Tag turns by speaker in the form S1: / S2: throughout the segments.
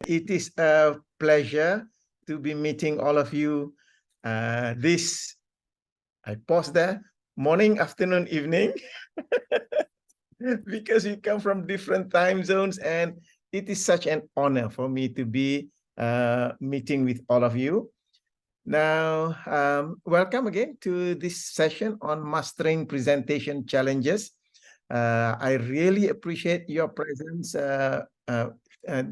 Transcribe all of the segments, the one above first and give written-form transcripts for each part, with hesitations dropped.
S1: it is a pleasure to be meeting all of you this, I pause there, morning, afternoon, evening, because you come from different time zones, and it is such an honor for me to be meeting with all of you. Now, welcome again to this session on Mastering Presentation Challenges. I really appreciate your presence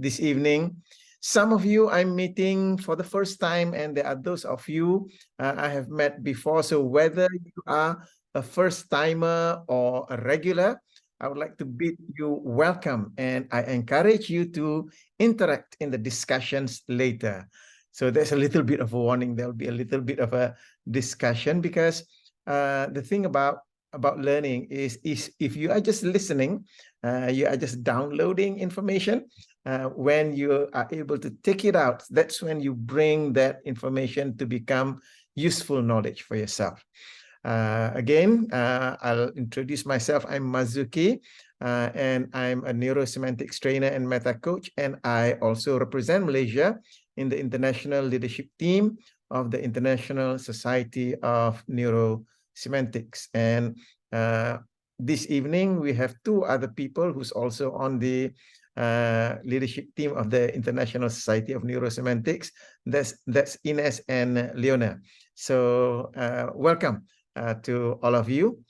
S1: this evening. Some of you I'm meeting for the first time, and there are those of you I have met before. So whether you are a first timer or a regular, I would like to bid you welcome, and I encourage you to interact in the discussions later. So there's a little bit of a warning. There'll be a little bit of a discussion, because the thing about learning is if you are just listening, you are just downloading information. When you are able to take it out, that's when you bring that information to become useful knowledge for yourself. Again, I'll introduce myself. I'm Mazuki, and I'm a Neuro-Semantics trainer and meta coach, and I also represent Malaysia in the international leadership team of the International Society of Neuro-Semantics. And this evening, we have two other people who's also on the leadership team of the International Society of Neuro-Semantics. That's Ines and Leona. So welcome to all of you.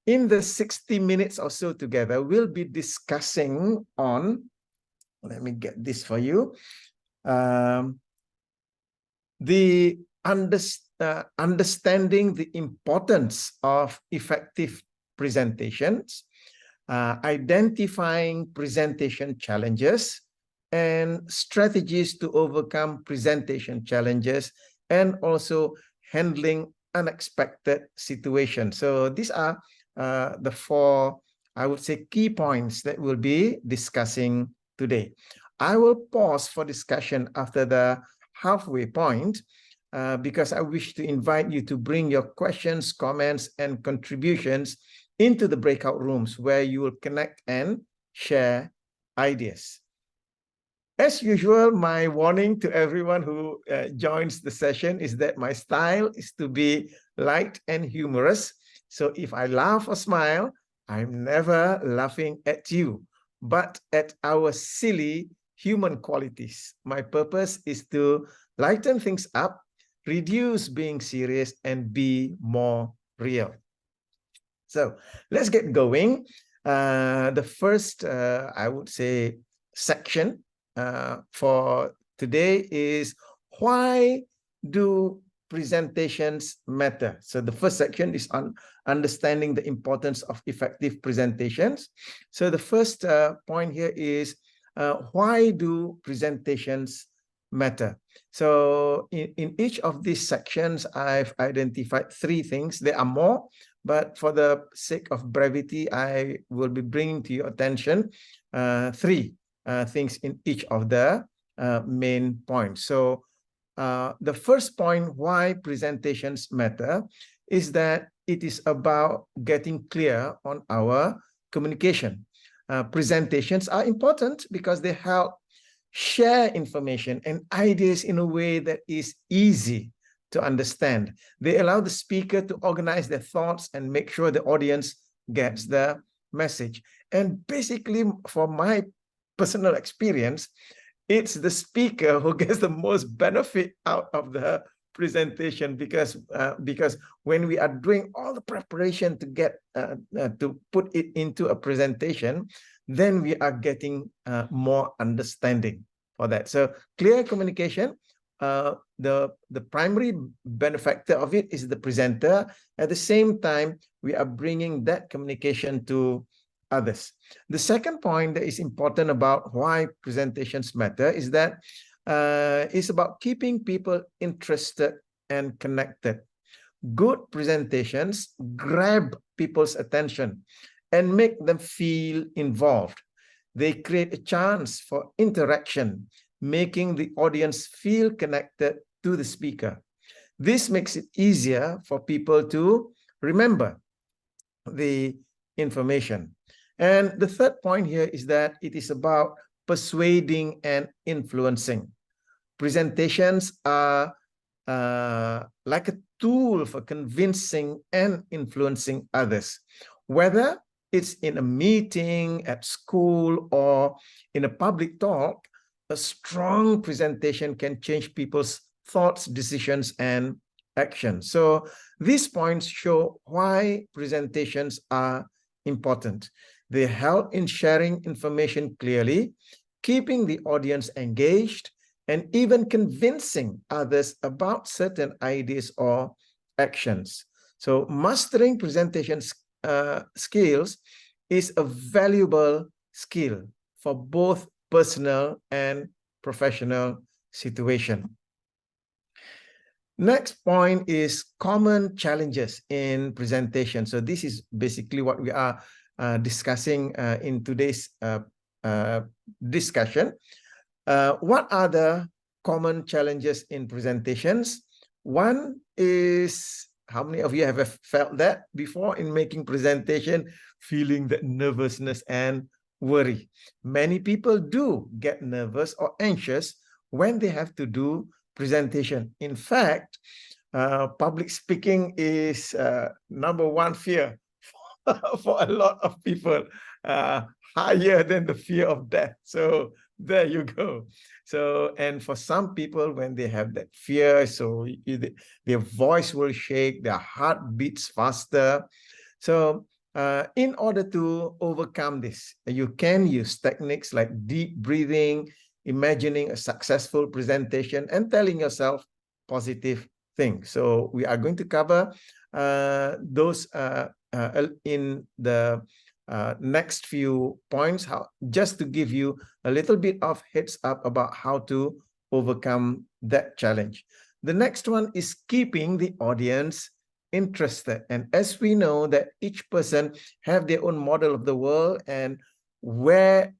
S1: In the 60 minutes or so together, we'll be discussing on, let me get this for you, the understanding the importance of effective presentations, identifying presentation challenges, and strategies to overcome presentation challenges, and also handling unexpected situations. So these are the four, I would say, key points that we'll be discussing today. I will pause for discussion after the halfway point because I wish to invite you to bring your questions, comments, and contributions into the breakout rooms where you will connect and share ideas. As usual, my warning to everyone who joins the session is that my style is to be light and humorous. So if I laugh or smile, I'm never laughing at you, but at our silly human qualities. My purpose is to lighten things up, reduce being serious, and be more real. So let's get going. The first, I would say, section for today is, why do presentations matter? So the first section is on understanding the importance of effective presentations. So the first point here is, why do presentations matter? So in each of these sections, I've identified three things. There are more, but for the sake of brevity, I will be bringing to your attention three things in each of the main points. So the first point, why presentations matter, is that it is about getting clear on our communication. Presentations are important because they help share information and ideas in a way that is easy to understand. They allow the speaker to organize their thoughts and make sure the audience gets the message. And basically, for my personal experience, it's the speaker who gets the most benefit out of the presentation, because when we are doing all the preparation to get to put it into a presentation, then we are getting more understanding for that. So clear communication, the primary benefactor of it is the presenter. At the same time, we are bringing that communication to others. The second point that is important about why presentations matter is that it's about keeping people interested and connected. Good presentations grab people's attention and make them feel involved. They create a chance for interaction, making the audience feel connected to the speaker. This makes it easier for people to remember the information. And the third point here is that it is about persuading, and influencing. Presentations are like a tool for convincing and influencing others, whether it's in a meeting, at school, or in a public talk. A strong presentation can change people's thoughts, decisions, and actions. So these points show why presentations are important. They help in sharing information clearly, keeping the audience engaged, and even convincing others about certain ideas or actions. So mastering presentation skills is a valuable skill for both personal and professional situation. Next point is common challenges in presentation. So this is basically what we are discussing in today's discussion. What are the common challenges in presentations? One is, how many of you have felt that before in making presentation, feeling that nervousness and worry? Many people do get nervous or anxious when they have to do presentation. In fact, public speaking is number one fear for a lot of people, higher than the fear of death. So there you go. So, and for some people, when they have that fear, so their voice will shake, their heart beats faster. So in order to overcome this, you can use techniques like deep breathing, imagining a successful presentation, and telling yourself positive things. So we are going to cover those in the next few points, just to give you a little bit of heads up about how to overcome that challenge. The next one is keeping the audience interested. And as we know that each person have their own model of the world, and where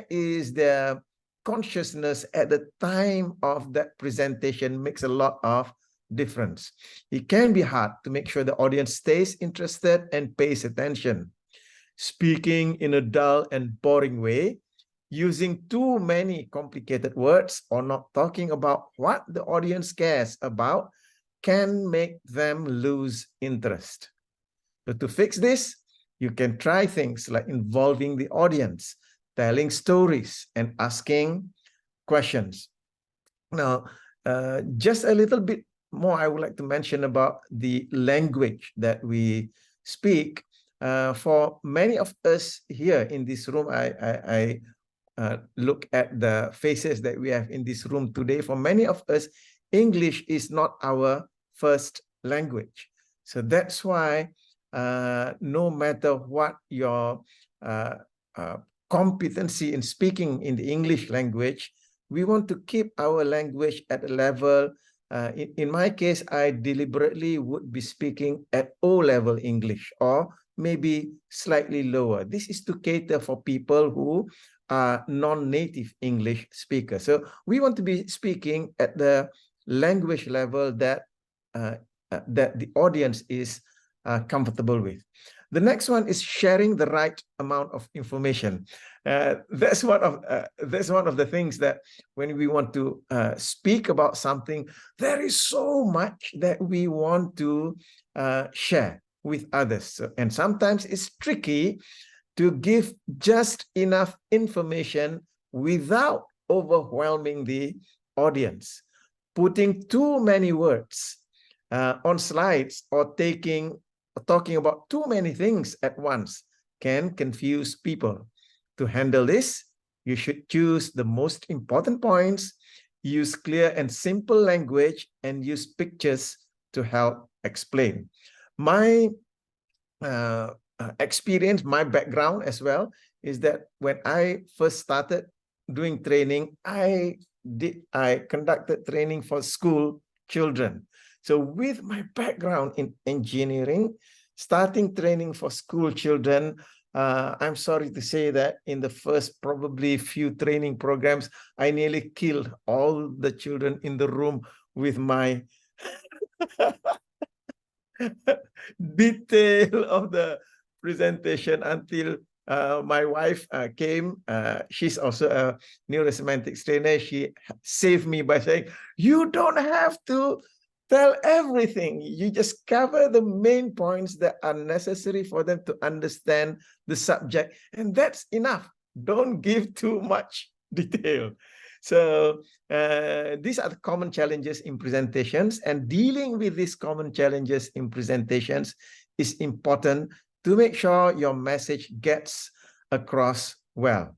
S1: is their consciousness at the time of that presentation makes a lot of difference. It can be hard to make sure the audience stays interested and pays attention. Speaking in a dull and boring way, using too many complicated words, or not talking about what the audience cares about can make them lose interest. So to fix this, you can try things like involving the audience, telling stories, and asking questions. Now, just a little bit more, I would like to mention about the language that we speak. For many of us here in this room, I look at the faces that we have in this room today. For many of us, English is not our first language. So that's why no matter what your competency in speaking in the English language, we want to keep our language at a level. In my case, I deliberately would be speaking at O-level English, or maybe slightly lower. This is to cater for people who are non-native English speakers. So we want to be speaking at the language level that that the audience is comfortable with. The next one is sharing the right amount of information. That's one of the things that when we want to speak about something, there is so much that we want to share with others. And sometimes it's tricky to give just enough information without overwhelming the audience. Putting too many words on slides, or talking about too many things at once can confuse people. To handle this, you should choose the most important points, use clear and simple language, and use pictures to help explain. My experience, my background as well, is that when I first started doing training, I conducted training for school children. So with my background in engineering, starting training for school children, I'm sorry to say that in the first probably few training programs, I nearly killed all the children in the room with my detail of the presentation, until my wife came. She's also a Neuro-Semantics trainer. She saved me by saying, you don't have to tell everything. You just cover the main points that are necessary for them to understand the subject. And that's enough. Don't give too much detail. So these are the common challenges in presentations, and dealing with these common challenges in presentations is important to make sure your message gets across well.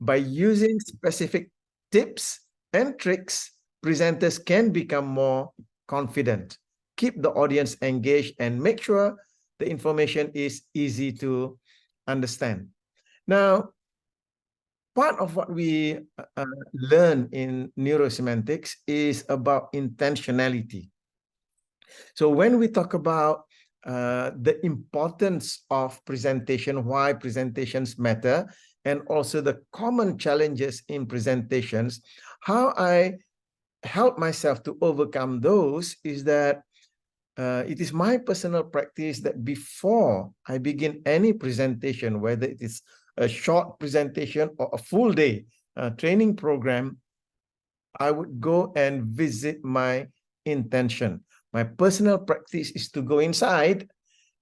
S1: By using specific tips and tricks, presenters can become more confident, keep the audience engaged, and make sure the information is easy to understand. Now, part of what we learn in neurosemantics is about intentionality. So when we talk about the importance of presentation, why presentations matter, and also the common challenges in presentations, how I help myself to overcome those is that it is my personal practice that before I begin any presentation, whether it is a short presentation or a full day training program, I would go and visit my intention. My personal practice is to go inside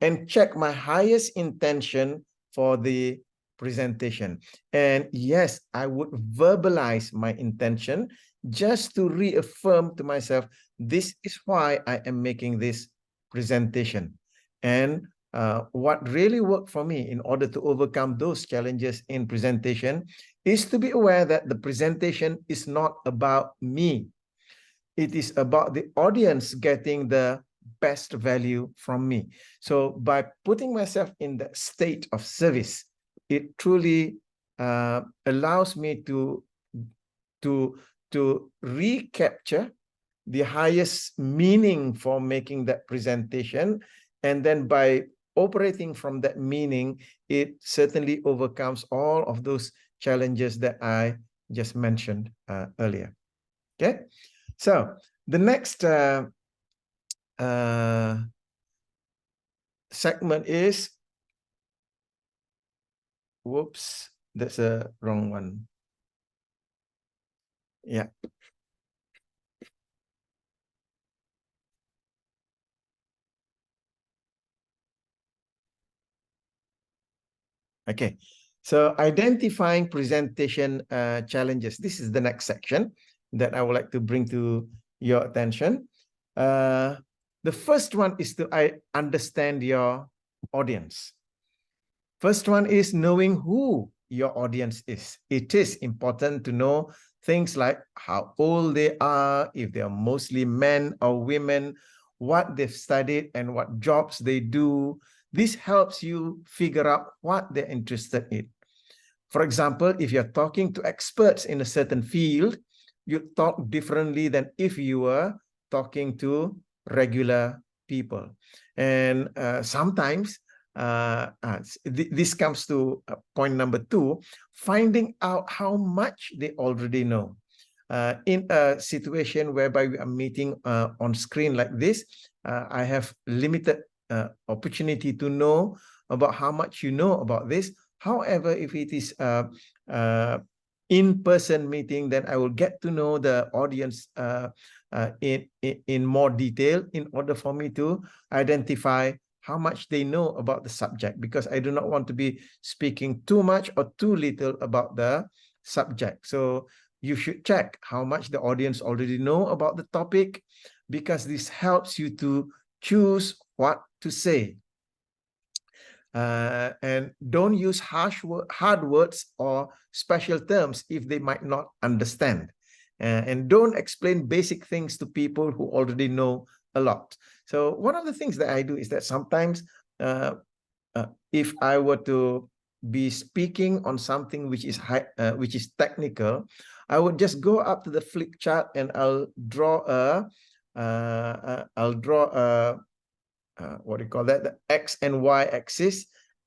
S1: and check my highest intention for the presentation. And yes, I would verbalize my intention just to reaffirm to myself, this is why I am making this presentation. And what really worked for me in order to overcome those challenges in presentation is to be aware that the presentation is not about me. It is about the audience getting the best value from me. So by putting myself in the state of service, it truly allows me to recapture the highest meaning for making that presentation. And then by operating from that meaning, it certainly overcomes all of those challenges that I just mentioned earlier. Okay, so the next segment is, whoops, that's a wrong one. Yeah. Okay, so identifying presentation challenges. This is the next section that I would like to bring to your attention. The first one is to understand your audience. First one is knowing who your audience is. It is important to know things like how old they are, if they are mostly men or women, what they've studied and what jobs they do. This helps you figure out what they're interested in. For example, if you're talking to experts in a certain field, you talk differently than if you were talking to regular people. And sometimes this comes to point number 2, finding out how much they already know. In a situation whereby we are meeting on screen like this, I have limited opportunity to know about how much you know about this. However, if it is in-person meeting, then I will get to know the audience in more detail in order for me to identify how much they know about the subject, because I do not want to be speaking too much or too little about the subject. So you should check how much the audience already know about the topic, because this helps you to choose what to say. And don't use hard words or special terms if they might not understand. And don't explain basic things to people who already know a lot. So one of the things that I do is that sometimes if I were to be speaking on something which is technical, I would just go up to the flip chart and I'll draw a what do you call that? The X and Y axis,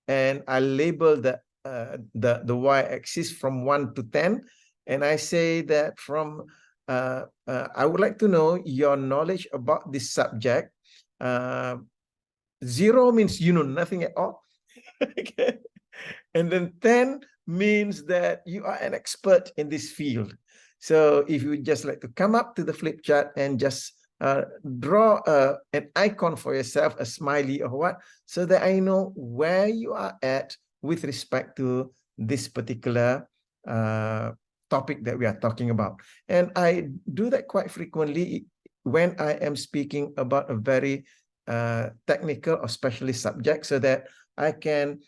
S1: and I label the Y axis from 1 to 10, and I say that from I would like to know your knowledge about this subject. 0 means you know nothing at all. Okay. And then 10 means that you are an expert in this field. So if you just like to come up to the flip chart and just draw an icon for yourself, a smiley or what, so that I know where you are at with respect to this particular topic that we are talking about. And I do that quite frequently when I am speaking about a very technical or specialist subject, so that I can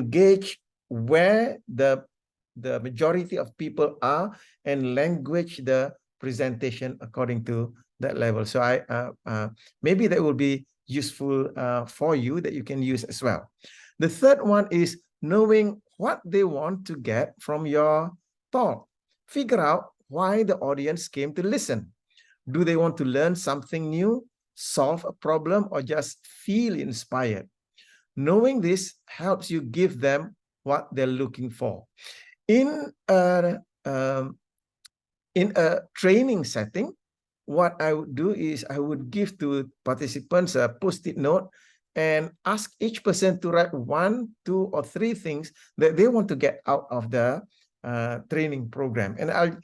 S1: gauge where the majority of people are and language the presentation according to that level. So maybe that will be useful for you, that you can use as well. The third one is knowing what they want to get from your talk. Figure out why the audience came to listen. Do they want to learn something new, solve a problem, or just feel inspired? Knowing this helps you give them what they're looking for. In a training setting, what I would do is I would give to participants a Post-it note and ask each person to write 1, 2, or 3 things that they want to get out of the training program. And I'll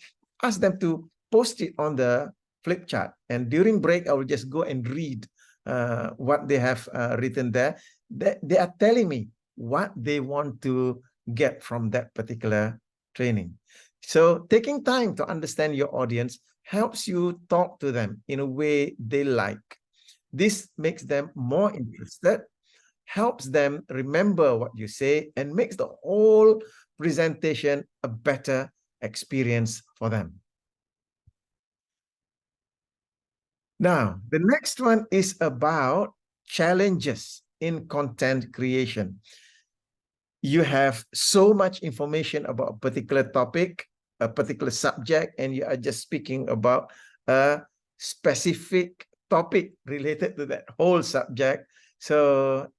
S1: ask them to post it on the flip chart. And during break, I will just go and read what they have written there. They are telling me what they want to get from that particular training. So taking time to understand your audience helps you talk to them in a way they like. This makes them more interested, helps them remember what you say, and makes the whole presentation a better experience for them. Now, the next one is about challenges in content creation. You have so much information about a particular topic, a particular subject, and you are just speaking about a specific topic related to that whole subject. So,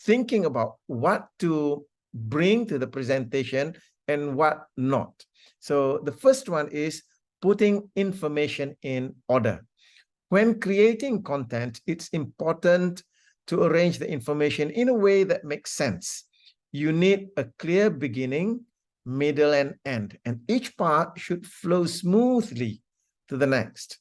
S1: thinking about what to bring to the presentation and what not. So the first one is putting information in order. When creating content, it's important to arrange the information in a way that makes sense. You need a clear beginning, middle, and end, and each part should flow smoothly to the next.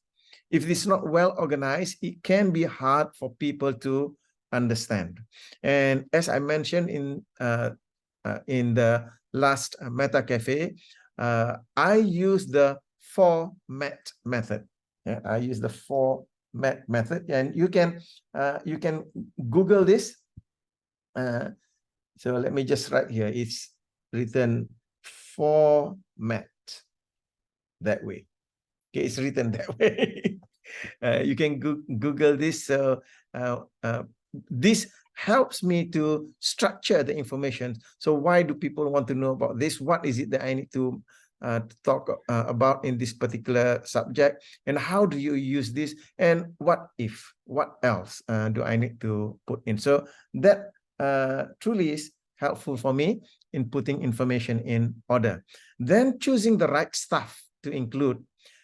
S1: If it's not well organized, it can be hard for people to understand. And as I mentioned in the last Meta Cafe, I use the format method. I use the format method, and you can Google this. So let me just write here. It's written format that way. Okay, it's written that way. You can Google this. So this helps me to structure the information. So why do people want to know about this? What is it that I need to talk about in this particular subject? And how do you use this? And what else do I need to put in? So that truly is helpful for me in putting information in order. Then choosing the right stuff to include.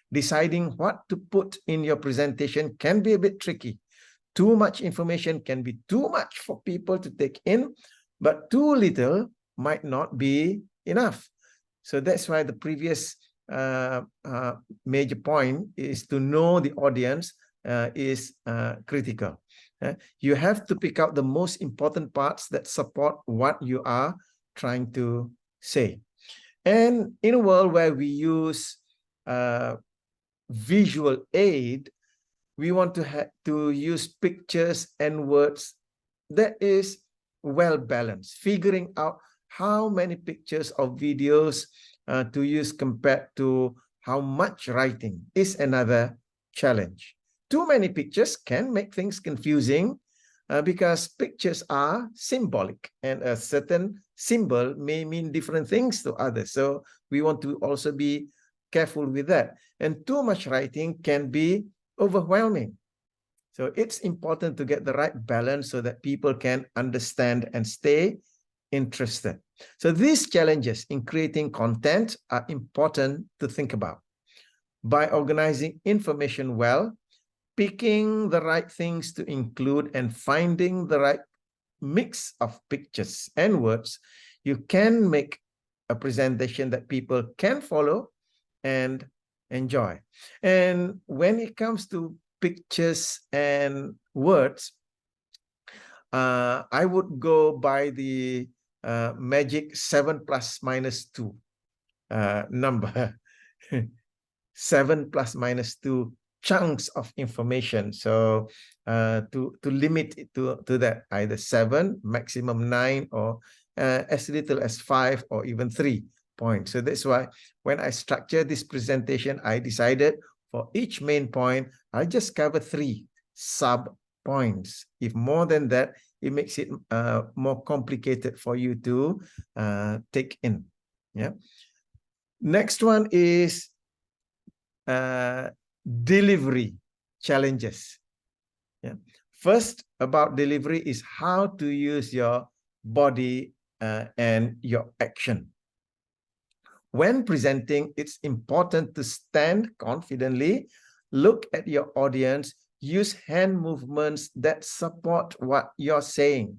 S1: Deciding what to put in your presentation can be a bit tricky. Too much information can be too much for people to take in, but too little might not be enough. So that's why the previous major point is to know the audience is critical. You have to pick out the most important parts that support what you are trying to say. And in a world where we use visual aid, we want to use pictures and words that is well balanced. Figuring out how many pictures or videos to use compared to how much writing is another challenge. Too many pictures can make things confusing because pictures are symbolic, and a certain symbol may mean different things to others. So we want to also be careful with that. And too much writing can be overwhelming. So it's important to get the right balance so that people can understand and stay interested. So these challenges in creating content are important to think about. By organizing information well, picking the right things to include and finding the right mix of pictures and words, you can make a presentation that people can follow and enjoy. And when it comes to pictures and words, I would go by the magic 7 plus minus 2 number. 7 plus minus 2 chunks of information. So to limit it to that, either 7, maximum 9, or as little as 5 or even 3 points. So that's why when I structured this presentation, I decided for each main point, I just cover 3 sub points. If more than that, it makes it more complicated for you to take in. Yeah. Next one is delivery challenges. Yeah. First, about delivery is how to use your body and your action. When presenting, it's important to stand confidently, look at your audience, use hand movements that support what you're saying.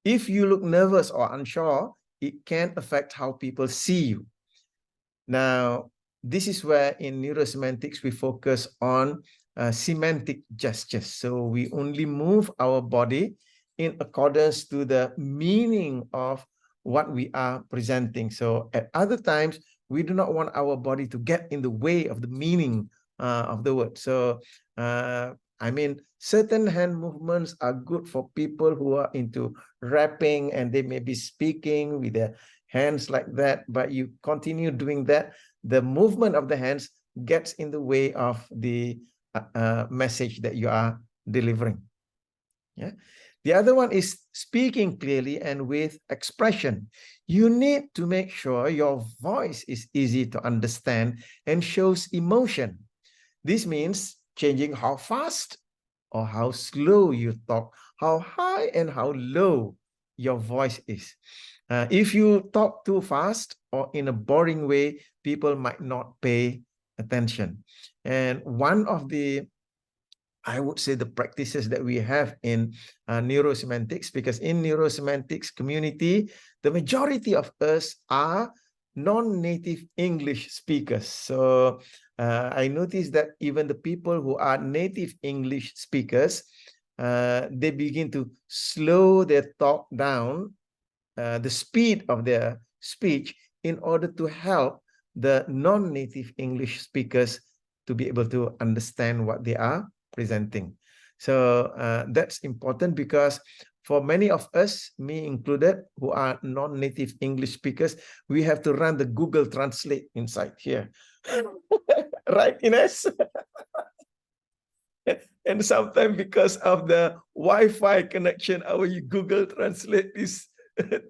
S1: If you look nervous or unsure, it can affect how people see you. Now, this is where in Neuro-Semantics, we focus on semantic gestures. So we only move our body in accordance to the meaning of what we are presenting. So at other times, we do not want our body to get in the way of the meaning of the word. So, I mean, certain hand movements are good for people who are into rapping and they may be speaking with their hands like that, but you continue doing that, the movement of the hands gets in the way of the message that you are delivering. Yeah. The other one is speaking clearly and with expression. You need to make sure your voice is easy to understand and shows emotion. This means changing how fast or how slow you talk, how high and how low your voice is. If you talk too fast or in a boring way, people might not pay attention. And one of the, I would say, the practices that we have in Neuro-Semantics, because in Neuro-Semantics community, the majority of us are non-native English speakers. So I noticed that even the people who are native English speakers, they begin to slow their talk down, the speed of their speech, in order to help the non-native English speakers to be able to understand what they are presenting. So that's important, because for many of us, me included, who are non-native English speakers, we have to run the Google Translate inside here. Right, Ines? And sometimes because of the Wi-Fi connection, our Google Translate is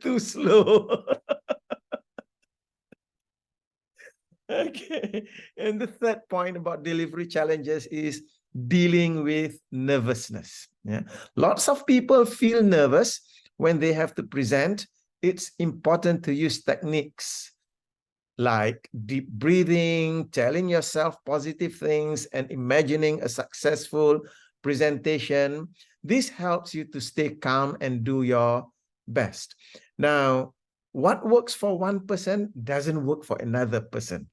S1: too slow. Okay. And the third point about delivery challenges is dealing with nervousness. Yeah. Lots of people feel nervous when they have to present. It's important to use techniques like deep breathing, telling yourself positive things, and imagining a successful presentation. This helps you to stay calm and do your best. Now, what works for one person doesn't work for another person.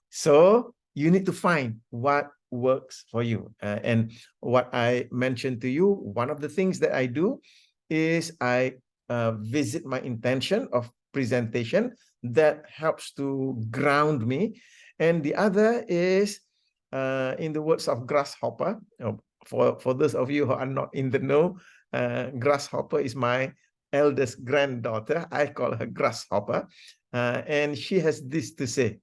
S1: So you need to find what works for you. And what I mentioned to you, one of the things that I do is I visit my intention of presentation. That helps to ground me. And the other is, in the words of Grasshopper, for those of you who are not in the know, Grasshopper is my eldest granddaughter. I call her Grasshopper. And she has this to say: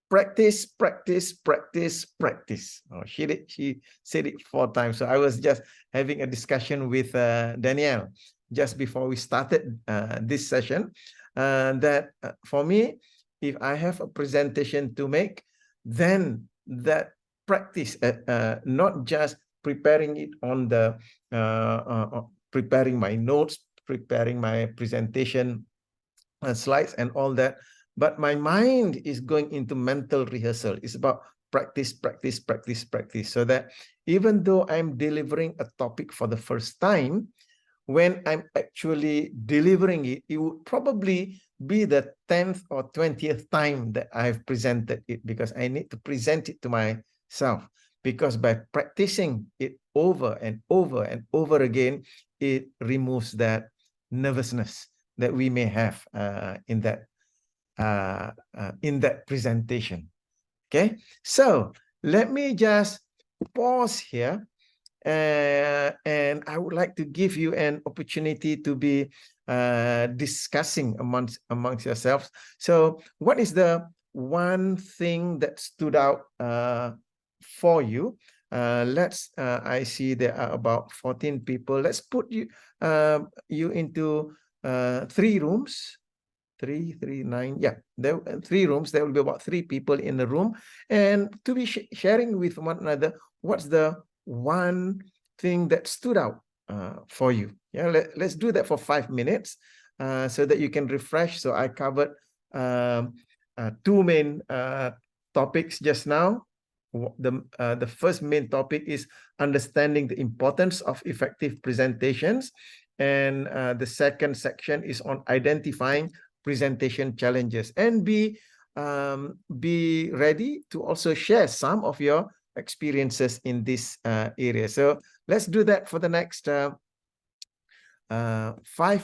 S1: practice, practice, practice, practice. Oh, she said it 4 times. So I was just having a discussion with Danielle just before we started this session, that for me, if I have a presentation to make, then that practice, not just preparing it on the, preparing my notes, preparing my presentation slides and all that, but my mind is going into mental rehearsal. It's about practice, practice, practice, practice, so that even though I'm delivering a topic for the first time, when I'm actually delivering it, it would probably be the 10th or 20th time that I've presented it, because I need to present it to myself. Because by practicing it over and over and over again, it removes that nervousness that we may have in that presentation. Okay, so let me just pause here, and I would like to give you an opportunity to be discussing amongst yourselves. So, what is the one thing that stood out for you? I see there are about 14 people. Let's put you into 3 rooms. 3, 3, 9. Yeah, there 3 rooms. There will be about 3 people in the room, and to be sharing with one another, what's the one thing that stood out for you? Yeah, let's do that for 5 minutes so that you can refresh. So I covered 2 main topics just now. The first main topic is understanding the importance of effective presentations, and the second section is on identifying presentation challenges, and be ready to also share some of your experiences in this area. So let's do that for the next 5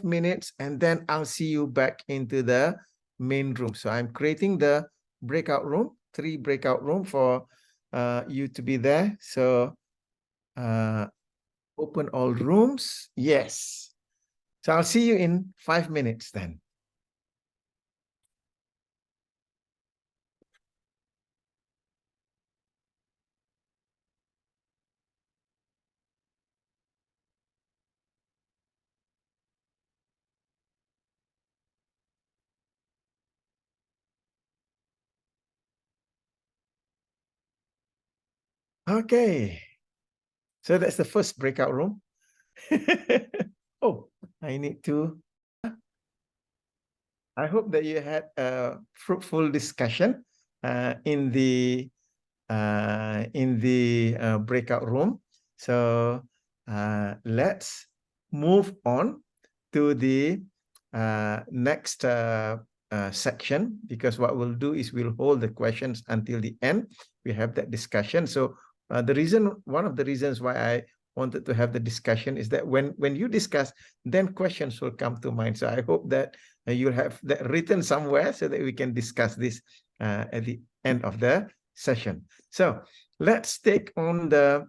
S1: minutes, and then I'll see you back into the main room. So I'm creating the breakout room, 3 breakout room for you to be there. So open all rooms. Yes. So I'll see you in 5 minutes then. Okay. So that's the first breakout room. Oh, I need to. I hope that you had a fruitful discussion in the breakout room. So let's move on to the next section, because what we'll do is we'll hold the questions until the end. We have that discussion. So one of the reasons why I wanted to have the discussion is that when you discuss, then questions will come to mind. So I hope that you'll have that written somewhere so that we can discuss this at the end of the session. So let's go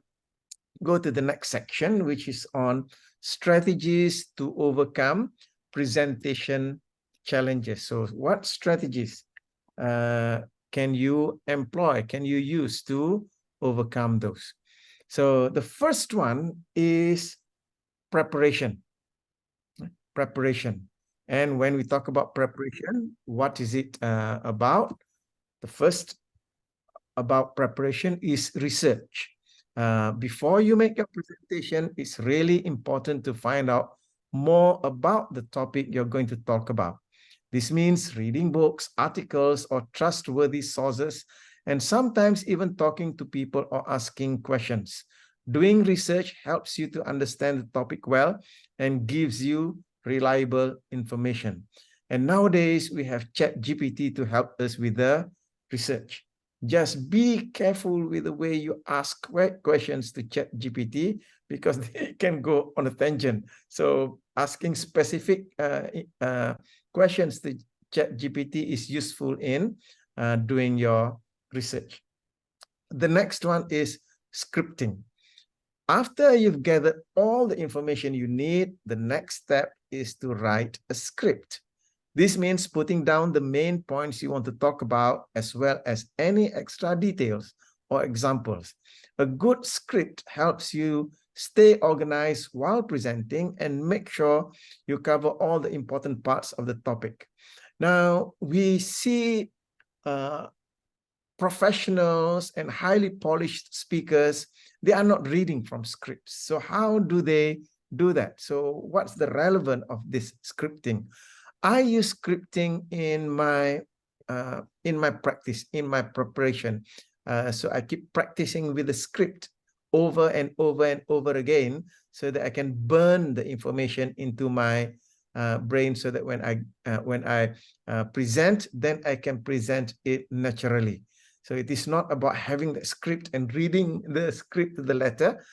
S1: to the next section, which is on strategies to overcome presentation challenges. So what strategies can you employ, can you use to overcome those? So the first one is preparation. Preparation. And when we talk about preparation, what is it about? The first about preparation is research. Before you make your presentation, it's really important to find out more about the topic you're going to talk about. This means reading books, articles, or trustworthy sources, and sometimes even talking to people or asking questions. Doing research helps you to understand the topic well and gives you reliable information. And nowadays, we have ChatGPT to help us with the research. Just be careful with the way you ask questions to ChatGPT, because they can go on a tangent. So asking specific questions to ChatGPT is useful in doing your research. The next one is scripting. After you've gathered all the information you need, the next step is to write a script. This means putting down the main points you want to talk about, as well as any extra details or examples. A good script helps you stay organized while presenting and make sure you cover all the important parts of the topic. Now, we see professionals and highly polished speakers, they are not reading from scripts. So how do they do that? So what's the relevance of this scripting? I use scripting in my practice, in my preparation. So I keep practicing with the script over and over and over again, so that I can burn the information into my brain, so that when I present, then I can present it naturally. So it is not about having the script and reading the script to the letter.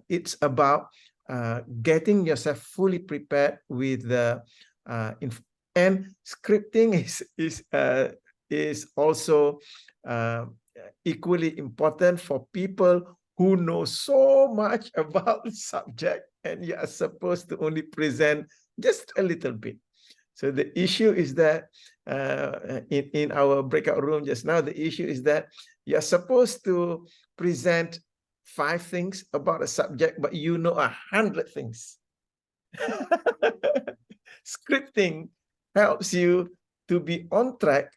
S1: It's about getting yourself fully prepared with the and scripting is also equally important for people who know so much about the subject, and you are supposed to only present just a little bit. So the issue is that in our breakout room just now, the issue is that you're supposed to present 5 things about a subject, but you know 100 things. Scripting helps you to be on track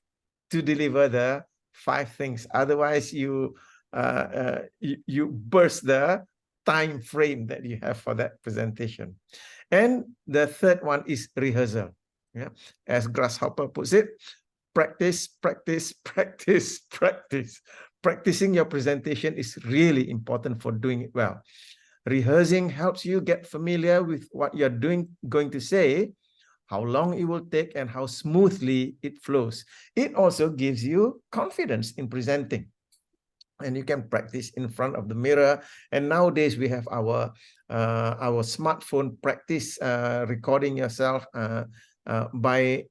S1: to deliver the 5 things. Otherwise, you burst the time frame that you have for that presentation. And the third one is rehearsal. Yeah, as Grasshopper puts it, practice, practice, practice, practice. Practicing your presentation is really important for doing it well. Rehearsing helps you get familiar with what you're going to say, how long it will take, and how smoothly it flows. It also gives you confidence in presenting. And you can practice in front of the mirror. And nowadays we have our smartphone practice recording yourself by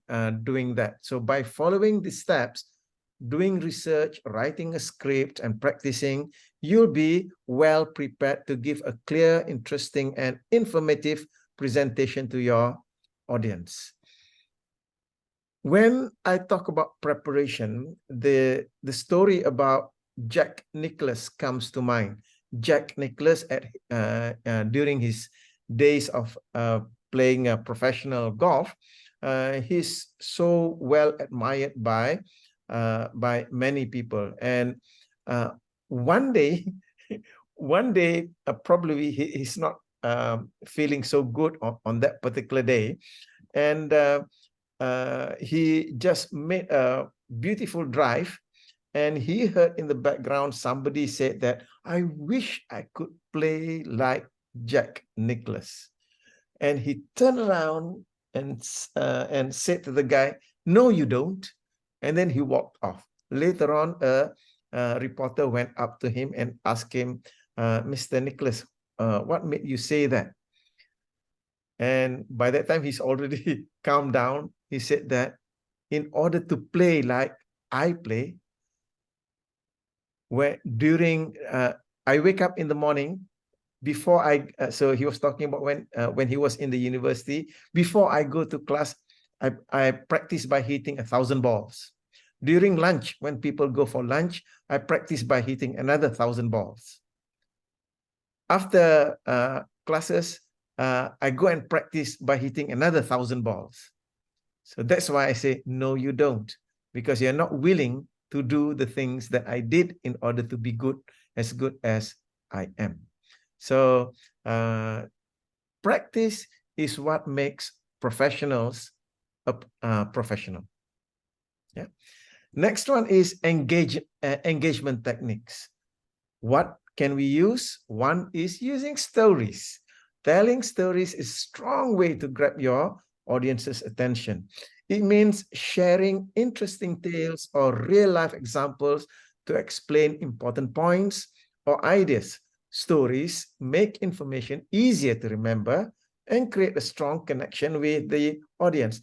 S1: doing that. So by following the steps, doing research, writing a script, and practicing, you'll be well prepared to give a clear, interesting, and informative presentation to your audience. When I talk about preparation, the story about Jack Nicklaus comes to mind. Jack Nicklaus, during his days of playing professional golf, he's so well admired by many people. And one day, probably he's not feeling so good on that particular day, and he just made a beautiful drive, and he heard in the background somebody said that, "I wish I could play like Jack Nicklaus." And he turned around and said to the guy, "No, you don't." And then he walked off. Later on, a reporter went up to him and asked him, "Mr. Nicklaus, what made you say that?" And by that time, he's already calmed down. He said that in order to play like I play, where during I wake up in the morning, before I so he was talking about when he was in the university, before I go to class, I practice by hitting 1,000 balls. During lunch, when people go for lunch, I practice by hitting another 1,000 balls. After classes, I go and practice by hitting another 1,000 balls. So that's why I say, no, you don't, because you're not willing to do the things that I did in order to be good as I am. So practice is what makes professionals professional. Yeah. Next one is engagement techniques. What can we use? One is using stories. Telling stories is a strong way to grab your audience's attention. It means sharing interesting tales or real-life examples to explain important points or ideas. Stories make information easier to remember and create a strong connection with the audience.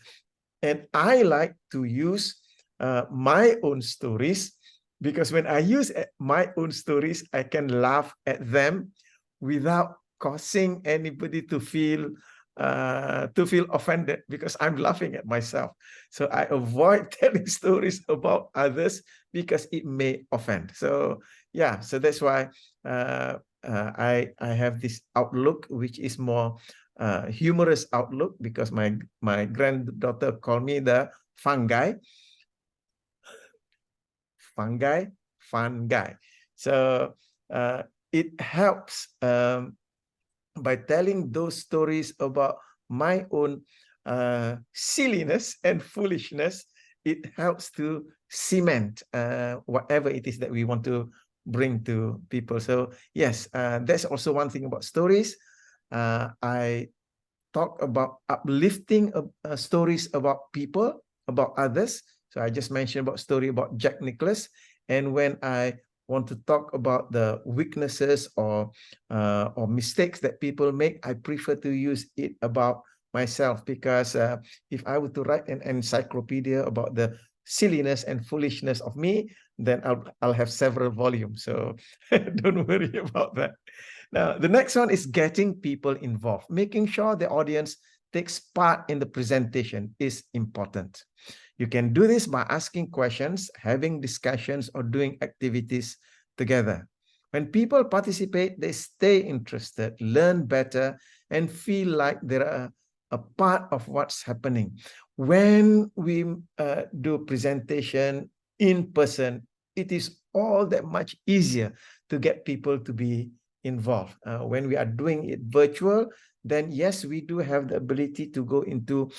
S1: And I like to use my own stories, because when I use my own stories, I can laugh at them without causing anybody to feel offended, because I'm laughing at myself. So I avoid telling stories about others because it may offend. So yeah, so that's why I have this outlook, which is more humorous outlook, because my granddaughter called me the fun guy. Fun guy. So it helps by telling those stories about my own silliness and foolishness. it helps to cement whatever it is that we want to bring to people. So yes, that's also one thing about stories. I talk about uplifting stories about people, about others. So I just mentioned about story about Jack Nicklaus. And when I want to talk about the weaknesses or mistakes that people make, I prefer to use it about myself, because if I were to write an encyclopedia about the silliness and foolishness of me, then I'll have several volumes. So don't worry about that. Now, the next one is getting people involved. Making sure the audience takes part in the presentation is important. You can do this by asking questions, having discussions, or doing activities together. When people participate, they stay interested, learn better, and feel like they're a part of what's happening. When we do presentation in person, it is all that much easier to get people to be involved. When we are doing it virtual, then yes, we do have the ability to go into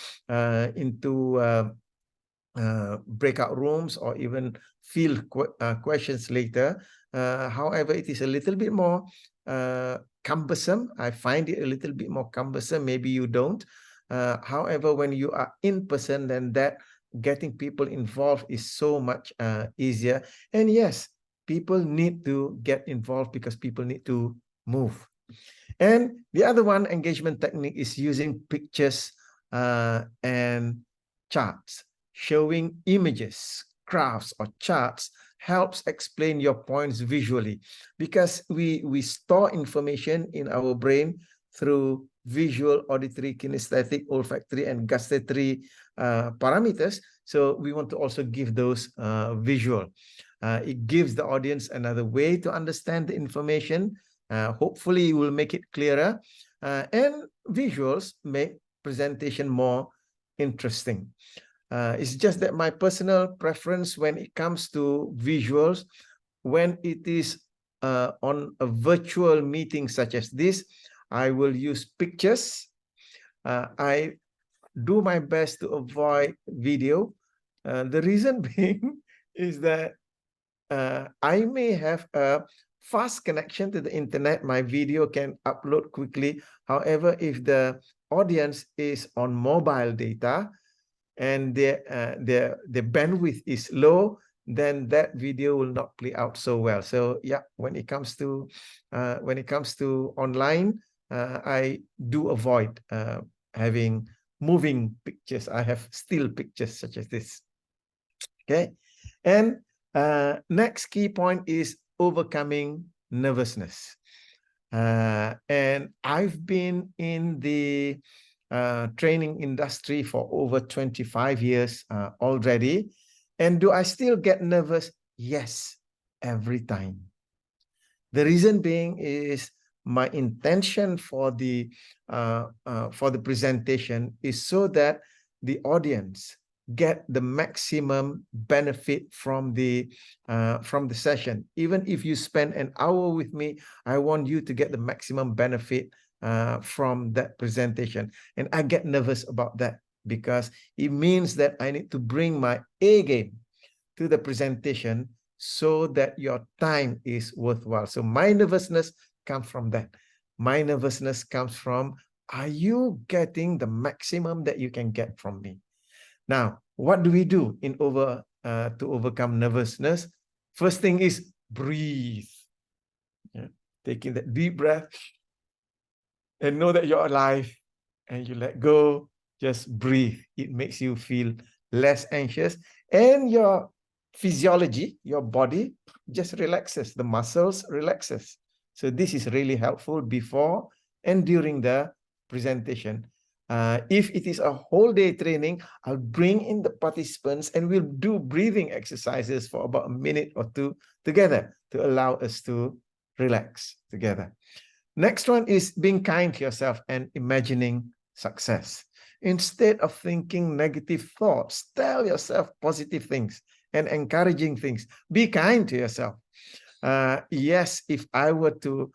S1: breakout rooms or even field questions later. However, it is a little bit more cumbersome. I find it a little bit more cumbersome. Maybe you don't. However, when you are in person, then that getting people involved is so much easier. And yes, people need to get involved because people need to move. And the other one engagement technique is using pictures and charts. Showing images, graphs, or charts helps explain your points visually, because we store information in our brain through visual, auditory, kinesthetic, olfactory, and gustatory parameters. So we want to also give those visual. It gives the audience another way to understand the information. Hopefully, it will make it clearer. And visuals make presentation more interesting. It's just that my personal preference when it comes to visuals, when it is on a virtual meeting such as this, I will use pictures. I do my best to avoid video. The reason being is that I may have a fast connection to the internet. My video can upload quickly. However, if the audience is on mobile data and their bandwidth is low, then that video will not play out so well. So yeah, when it comes to online, I do avoid having moving pictures. I have still pictures such as this. Okay, and next key point is overcoming nervousness. And I've been in the training industry for over 25 years already. And do I still get nervous? Yes, every time. The reason being is my intention for the presentation is so that the audience get the maximum benefit from the session. Even if you spend an hour with me, I want you to get the maximum benefit from that presentation. And I get nervous about that because it means that I need to bring my A game to the presentation so that your time is worthwhile. So my nervousness comes from that. My nervousness comes from, are you getting the maximum that you can get from me? Now, what do we do to overcome nervousness? First thing is breathe. Yeah. Taking that deep breath and know that you're alive, and you let go. Just breathe. It makes you feel less anxious, and your physiology, your body just relaxes. The muscles relaxes. So this is really helpful before and during the presentation. If it is a whole day training, I'll bring in the participants and we'll do breathing exercises for about a minute or two together to allow us to relax together. Next one is being kind to yourself and imagining success. Instead of thinking negative thoughts, tell yourself positive things and encouraging things. Be kind to yourself. Yes, if I were to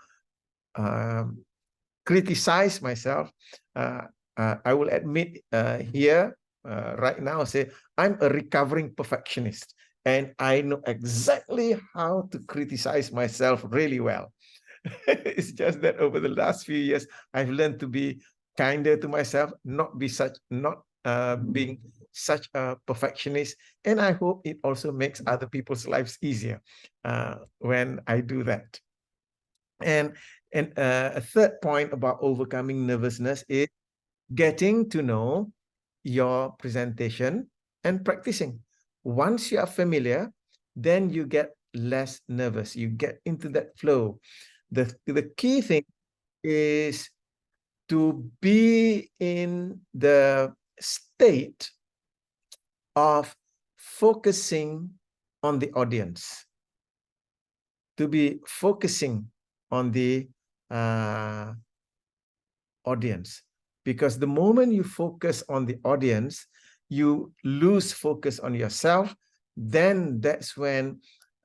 S1: criticize myself, I will admit here right now say, I'm a recovering perfectionist, and I know exactly how to criticize myself really well. It's just that over the last few years, I've learned to be kinder to myself, not being such a perfectionist. And I hope it also makes other people's lives easier when I do that. And a third point about overcoming nervousness is getting to know your presentation and practicing. Once you are familiar, then you get less nervous. You get into that flow. The key thing is to be in the state of focusing on the audience, to be focusing on the uh, audience. Because the moment you focus on the audience, you lose focus on yourself. Then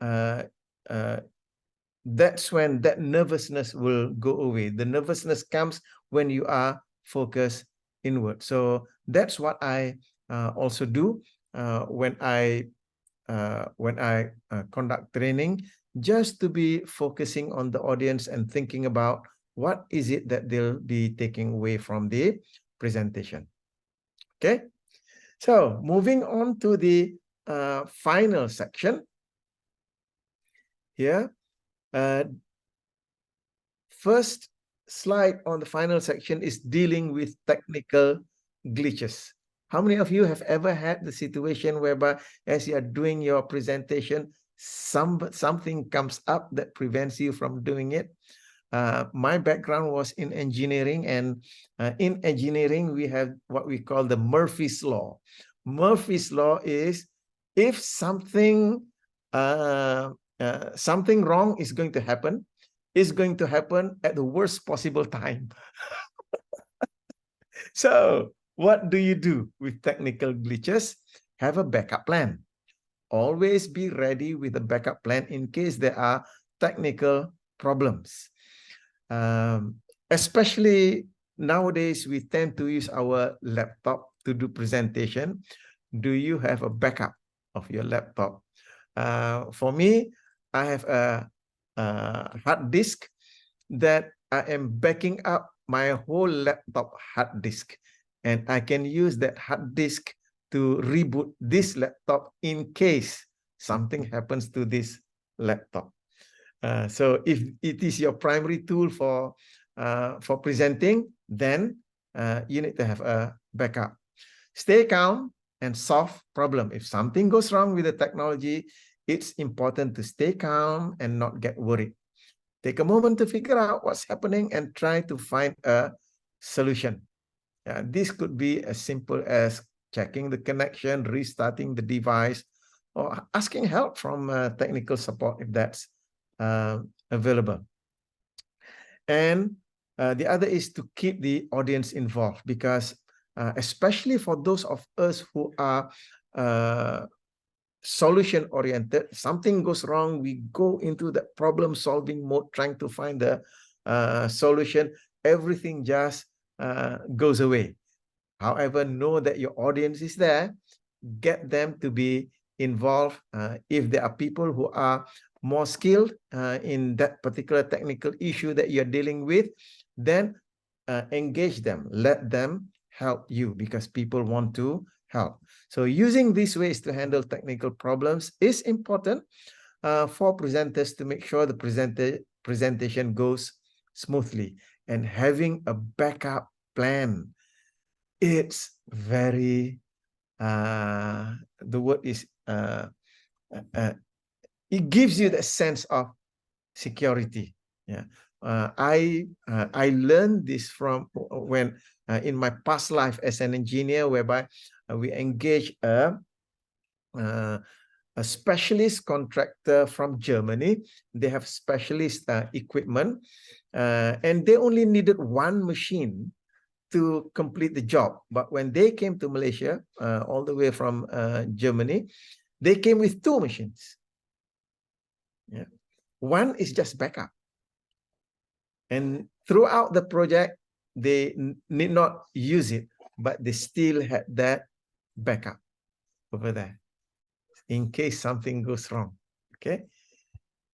S1: uh, uh, that's when that nervousness will go away. The nervousness comes when you are focused inward. So that's what I also do when I conduct training, just to be focusing on the audience and thinking about what is it that they'll be taking away from the presentation. Okay, so moving on to the final section here. First slide on the final section is dealing with technical glitches. How many of you have ever had the situation whereby as you are doing your presentation, something comes up that prevents you from doing it? My background was in engineering, and in engineering, we have what we call the Murphy's Law. Murphy's Law is if something wrong is going to happen, is going to happen at the worst possible time. So what do you do with technical glitches? Have a backup plan. Always be ready with a backup plan in case there are technical problems. Especially nowadays, we tend to use our laptop to do presentation. Do you have a backup of your laptop? For me, I have a hard disk that I am backing up my whole laptop hard disk, and I can use that hard disk to reboot this laptop in case something happens to this laptop. So if it is your primary tool for presenting, then you need to have a backup. Stay calm and solve problem. If something goes wrong with the technology, it's important to stay calm and not get worried. Take a moment to figure out what's happening and try to find a solution. This could be as simple as checking the connection, restarting the device, or asking help from technical support if that's available. And the other is to keep the audience involved, because especially for those of us who are solution oriented, something goes wrong, we go into the problem solving mode, trying to find the solution. Everything just goes away. However, know that your audience is there. Get them to be involved. If there are people who are more skilled in that particular technical issue that you're dealing with, then engage them. Let them help you, because people want to help. So using these ways to handle technical problems is important for presenters to make sure the presentation goes smoothly. And having a backup plan, it's very, the word is, it gives you the sense of security. Yeah. I learned this from when in my past life as an engineer, whereby we engage a specialist contractor from Germany. They have specialist equipment, and they only needed one machine to complete the job. But when they came to Malaysia, all the way from Germany, they came with two machines. Yeah. One is just backup. And throughout the project, they need not use it, but they still had that backup over there in case something goes wrong. Okay.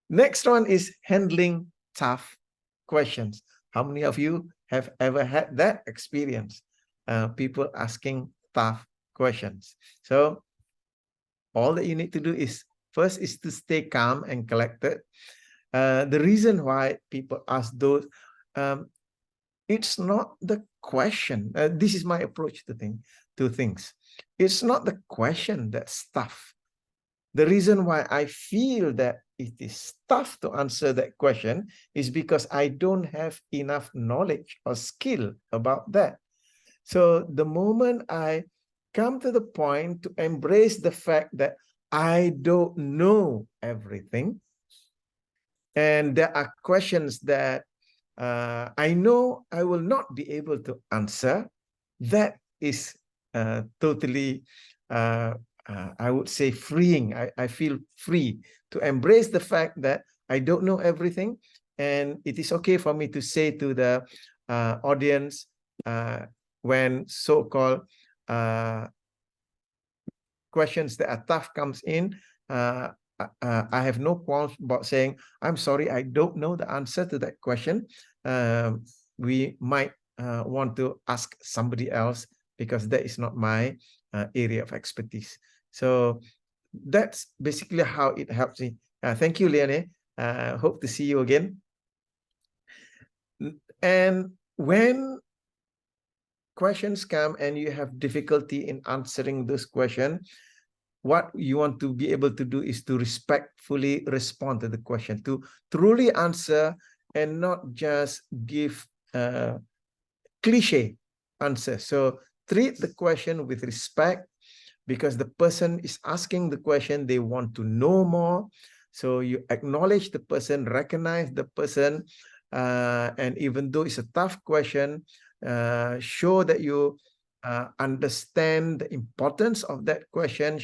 S1: Next one is handling tough questions. How many of you have ever had that experience? People asking tough questions. So all that you need to do is first is to stay calm and collected. The reason why people ask those, it's not the question. This is my approach to things. It's not the question that's tough. The reason why I feel that it is tough to answer that question is because I don't have enough knowledge or skill about that. So the moment I come to the point to embrace the fact that I don't know everything, and there are questions that I know I will not be able to answer, that is totally, I would say, freeing. I feel free to embrace the fact that I don't know everything, and it is okay for me to say to the audience when so-called questions that are tough comes in, I have no qualms about saying, I'm sorry, I don't know the answer to that question. We might want to ask somebody else because that is not my area of expertise. So that's basically how it helps me. Thank you, Leonie. Hope to see you again. And when questions come and you have difficulty in answering those questions, what you want to be able to do is to respectfully respond to the question, to truly answer and not just give cliche answer. So treat the question with respect because the person is asking the question, they want to know more. So you acknowledge the person, recognize the person, and even though it's a tough question, show that you understand the importance of that question,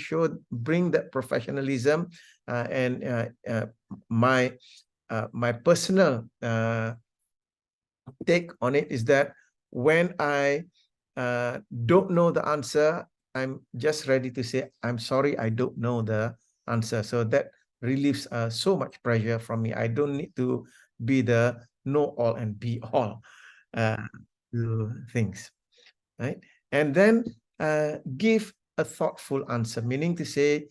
S1: bring that professionalism, and my personal take on it is that when I don't know the answer, I'm just ready to say, I'm sorry, I don't know the answer. So that relieves so much pressure from me. I don't need to be the know-all and be-all to things, right? And then give a thoughtful answer, meaning to say,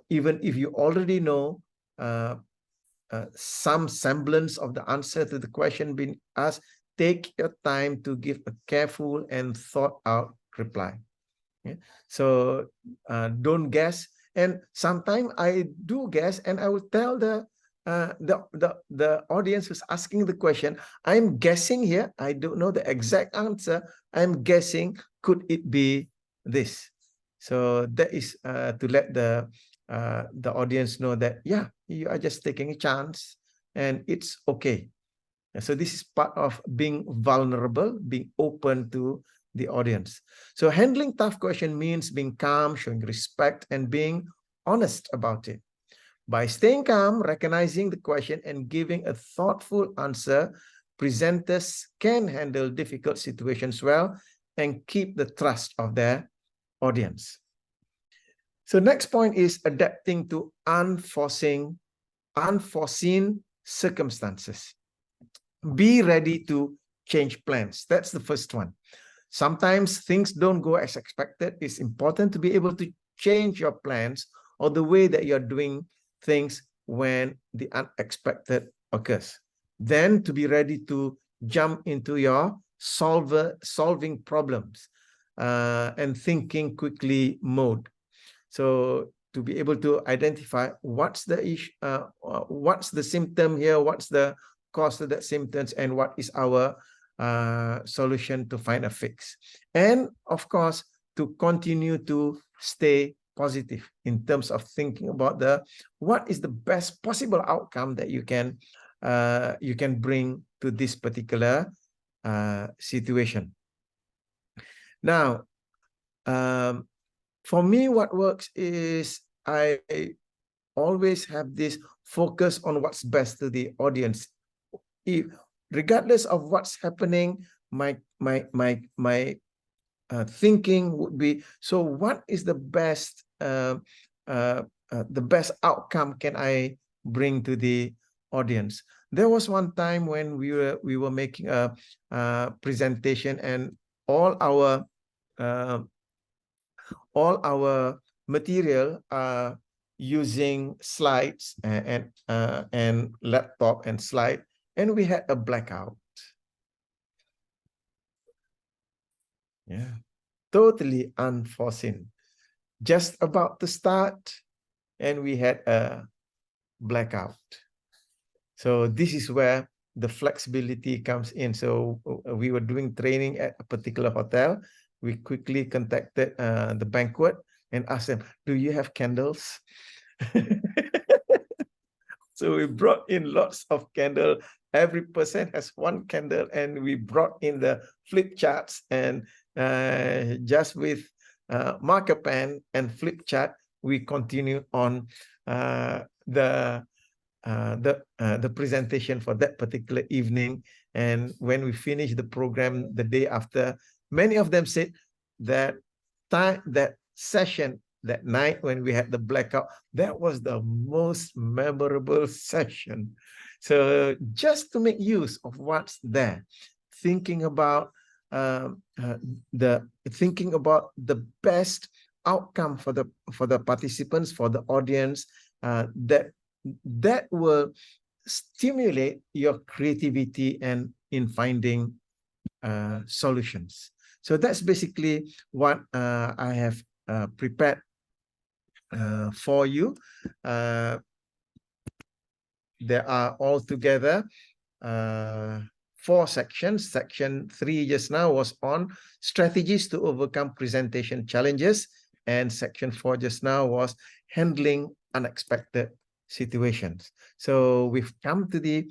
S1: even if you already know some semblance of the answer to the question being asked, take your time to give a careful and thought out reply. Yeah? So don't guess. And sometimes I do guess, and I will tell the audience who's asking the question, I'm guessing here. I don't know the exact answer. I'm guessing, could it be this? So that is to let the audience know that, yeah, you are just taking a chance and it's okay. So this is part of being vulnerable, being open to the audience. So handling tough question means being calm, showing respect, and being honest about it. By staying calm, recognizing the question, and giving a thoughtful answer, presenters can handle difficult situations well and keep the trust of their audience. So next point is adapting to unforeseen circumstances. Be ready to change plans. That's the first one. Sometimes things don't go as expected. It's important to be able to change your plans or the way that you're doing things when the unexpected occurs. Then to be ready to jump into your solving problems and thinking quickly mode. So to be able to identify what's the issue, what's the symptom here, what's the cause of that symptoms, and what is our solution to find a fix. And of course, to continue to stay positive in terms of thinking about what is the best possible outcome that you can bring to this particular situation. Now, for me, what works is I always have this focus on what's best to the audience. Regardless of what's happening, my thinking would be, so what is the best outcome can I bring to the audience? There was one time when we were making a presentation, and all our material are using slides and laptop and slide, and we had a blackout. Yeah, totally unforeseen. Just about to start, and we had a blackout. So this is where the flexibility comes in. So we were doing training at a particular hotel. We quickly contacted the banquet and asked them, do you have candles? So we brought in lots of candle. Every person has one candle, and we brought in the flip charts, and just with marker pen and flip chart, we continue on the presentation for that particular evening. And when we finished the program the day after, many of them said that session that night when we had the blackout, that was the most memorable session. So just to make use of what's there, thinking about the best outcome for the participants, for the audience, that will stimulate your creativity and in finding solutions. So that's basically what I have prepared for you. There are altogether 4 sections. Section 3 just now was on strategies to overcome presentation challenges, and section 4 just now was handling unexpected situations. So we've come to the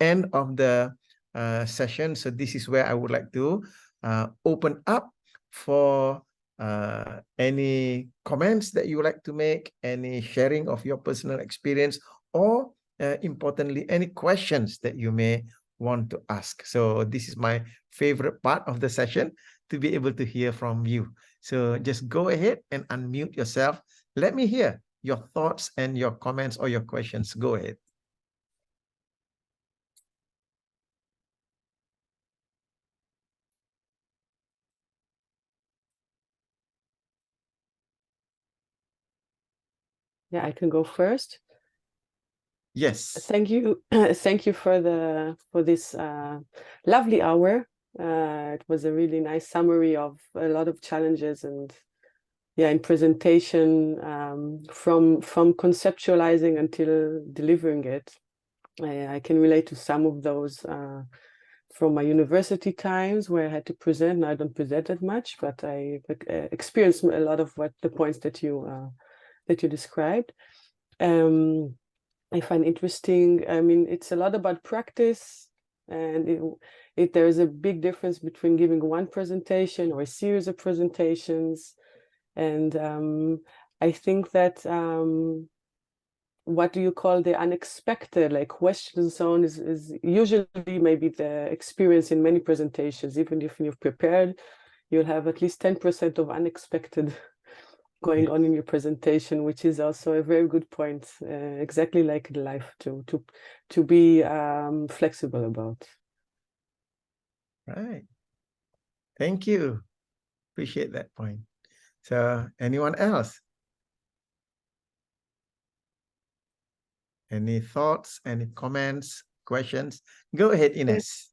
S1: end of the session. So this is where I would like to open up for any comments that you would like to make, any sharing of your personal experience, or importantly, any questions that you may want to ask. So this is my favorite part of the session, to be able to hear from you. So just go ahead and unmute yourself. Let me hear your thoughts and your comments or your questions. Go ahead.
S2: Yeah, I can go first.
S1: Yes.
S2: Thank you. Thank you for this lovely hour. It was a really nice summary of a lot of challenges, and yeah, in presentation, from conceptualizing until delivering it. I can relate to some of those from my university times where I had to present. Now I don't present that much, but I experienced a lot of what the points that you described. I find interesting. I mean, it's a lot about practice, and there is a big difference between giving one presentation or a series of presentations. And I think that what do you call the unexpected, like question zone, is usually maybe the experience in many presentations. Even if you've prepared, you'll have at least 10% of unexpected going on in your presentation, which is also a very good point, exactly like in life, to be flexible about.
S1: Right. Thank you. Appreciate that point. So anyone else? Any thoughts, any comments, questions? Go ahead, Ines.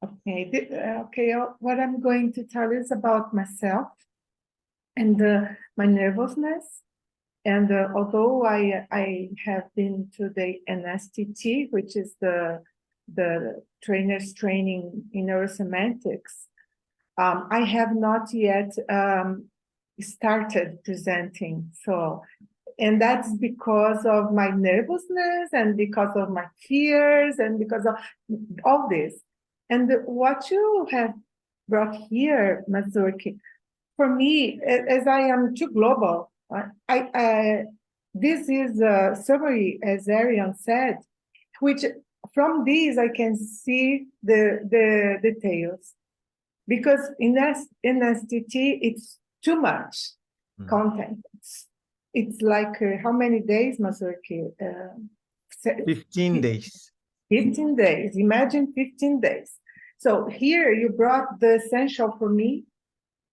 S3: Okay, what I'm going to tell is about myself and my nervousness. And although I have been to the NSTT, which is the trainer's training in Neuro-Semantics, I have not yet started presenting. So, and that's because of my nervousness and because of my fears and because of all this. And what you have brought here, Mazurki, for me, as I am too global, this is a summary, as Ariane said, which from these I can see the details. because in STT, it's too much content. It's like how many days, Mazurki?
S1: 15 days.
S3: 15 days. Imagine 15 days. So here you brought the essential for me,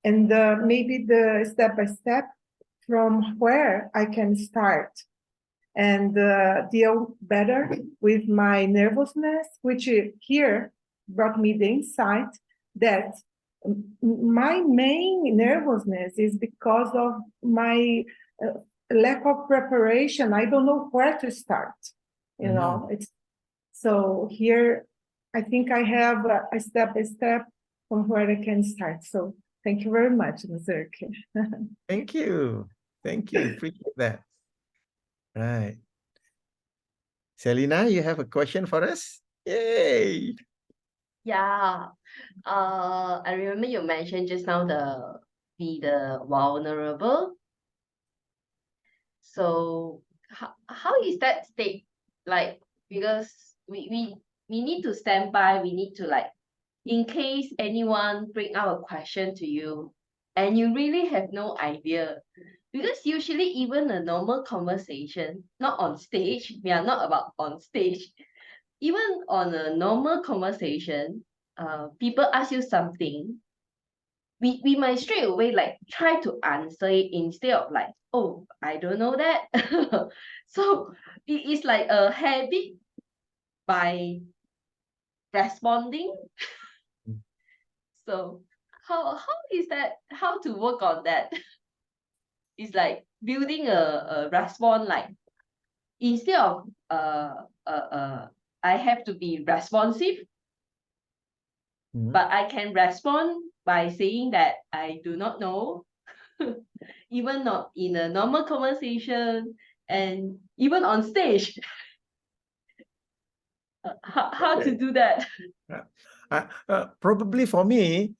S3: and maybe the step-by-step from where I can start and deal better with my nervousness, which here brought me the insight that my main nervousness is because of my lack of preparation. I don't know where to start. You know, it's so here I think I have a step-by-step from where I can start. So thank you very much, Mazurki.
S1: Thank you. Thank you. Appreciate that. Right. Selina, you have a question for us? Yay!
S4: Yeah. I remember you mentioned just now the vulnerable. So how is that state like? Because we need to stand by, we need to like, in case anyone bring out a question to you and you really have no idea. Because usually even a normal conversation, not on stage, we are not about on stage. Even on a normal conversation, people ask you something, we might straight away like try to answer it instead of like, oh, I don't know that. So it is like a habit by responding. So how is that, how to work on that? It's like building a response, like instead of I have to be responsive, but I can respond by saying that I do not know, even not in a normal conversation and even on stage. How to do that?
S1: Probably for me,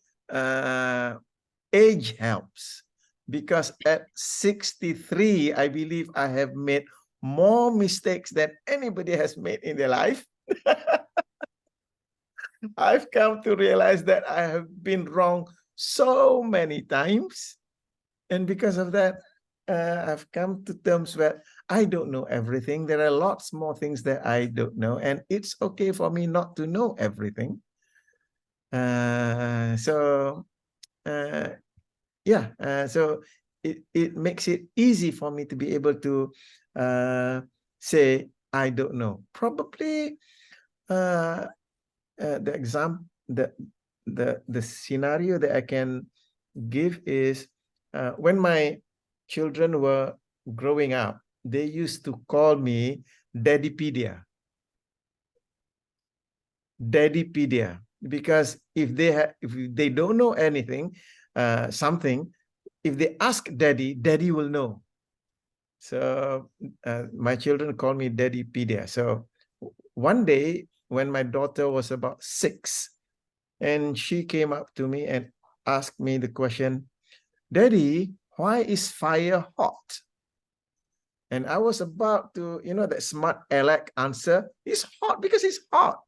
S1: age helps, because at 63, I believe I have made more mistakes than anybody has made in their life. I've come to realize that I have been wrong so many times. And because of that, I've come to terms where I don't know everything. There are lots more things that I don't know, and it's okay for me not to know everything. So it makes it easy for me to be able to say, I don't know. Probably the example, the scenario that I can give is when my children were growing up, they used to call me Daddypedia. Daddypedia, because if they don't know anything, something, if they ask daddy, daddy will know. So my children call me Daddypedia. So one day when my daughter was about 6, and she came up to me and asked me the question, Daddy, why is fire hot? And I was about to, that smart aleck answer, it's hot because it's hot.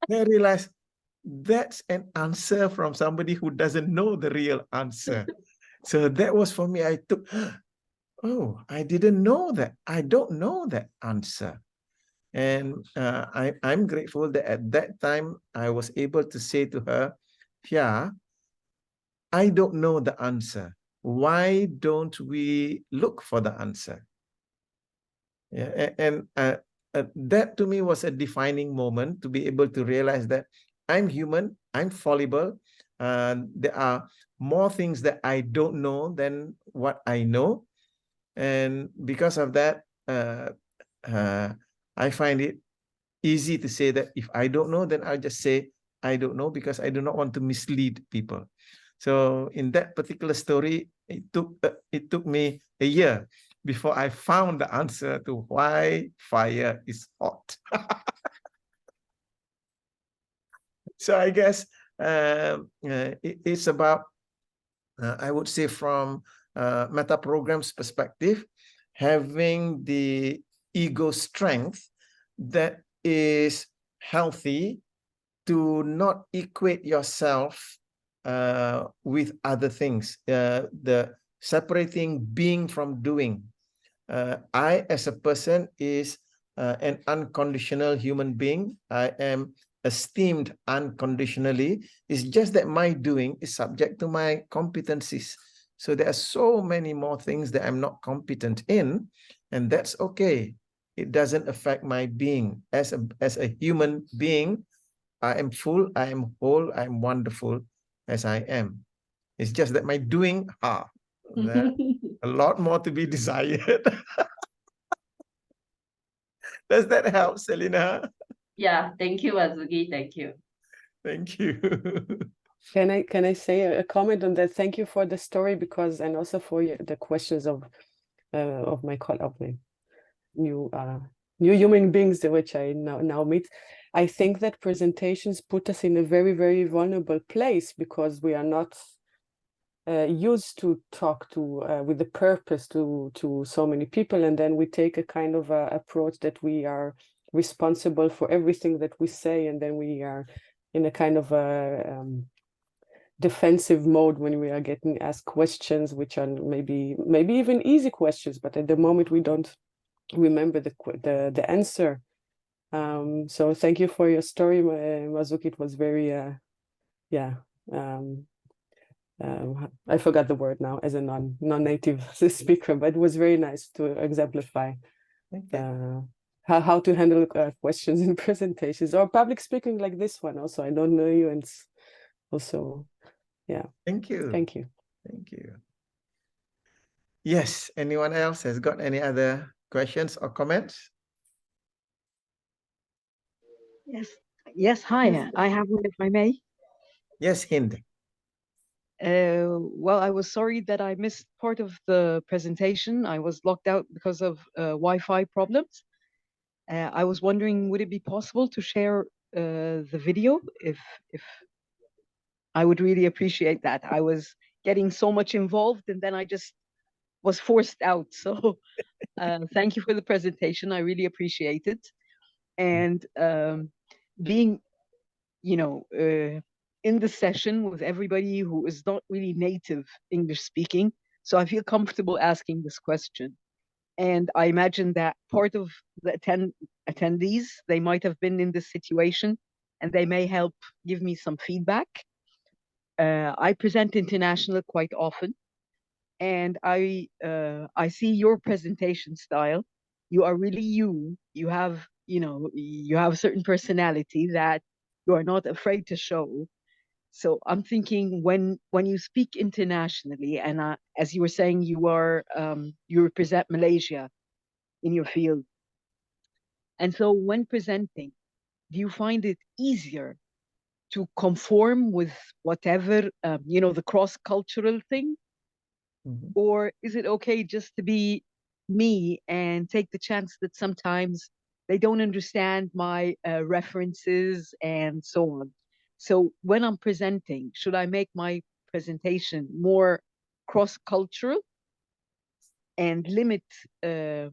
S1: Then I realized that's an answer from somebody who doesn't know the real answer. So that was for me, I took, oh, I didn't know that. I don't know that answer. And I'm grateful that at that time, I was able to say to her, yeah, I don't know the answer. Why don't we look for the answer? Yeah, and that to me was a defining moment, to be able to realize that I'm human, I'm fallible. There are more things that I don't know than what I know. And because of that, I find it easy to say that if I don't know, then I'll just say I don't know, because I do not want to mislead people. So in that particular story, it took me a year before I found the answer to why fire is hot. So I guess it's about, I would say, from meta programs perspective, having the ego strength that is healthy, to not equate yourself with other things, the separating being from doing. I, as a person, is an unconditional human being. I am esteemed unconditionally. It's just that my doing is subject to my competencies. So there are so many more things that I'm not competent in, and that's okay. It doesn't affect my being. As a human being, I am full, I am whole, I am wonderful as I am. It's just that my doing, there a lot more to be desired. Does that help, Selina?
S4: Yeah, thank you, Azuki. Thank you.
S1: Thank you.
S2: Can I say a comment on that? Thank you for the story, because, and also for the questions of my new human beings which I now meet. I think that presentations put us in a very, very vulnerable place, because we are not used to talk to with the purpose to so many people, and then we take a kind of approach that we are responsible for everything that we say, and then we are in a kind of a defensive mode when we are getting asked questions which are maybe even easy questions, but at the moment we don't remember the answer. So thank you for your story, Mazuki. It was very I forgot the word now as a non-native speaker, but it was very nice to exemplify how to handle questions in presentations or public speaking like this one. Also, I don't know you, and it's also, yeah.
S1: Thank you.
S2: Thank you.
S1: Thank you. Yes, anyone else has got any other questions or comments?
S5: Yes, hi. I have one, if I may.
S1: Yes, Hind.
S5: Well, I was sorry that I missed part of the presentation. I was locked out because of Wi-Fi problems. I was wondering, would it be possible to share the video? If I would really appreciate that. I was getting so much involved, and then I just was forced out. So thank you for the presentation. I really appreciate it. And being, in the session with everybody who is not really native English speaking. So I feel comfortable asking this question. And I imagine that part of the attendees, they might have been in this situation, and they may help give me some feedback. I present international quite often, and I see your presentation style. You are really you. You have a certain personality that you are not afraid to show. So I'm thinking, when you speak internationally, and as you were saying, you represent Malaysia in your field, and so when presenting, do you find it easier to conform with whatever the cross-cultural thing, or is it okay just to be me and take the chance that sometimes they don't understand my references and so on? So when I'm presenting, should I make my presentation more cross-cultural and limit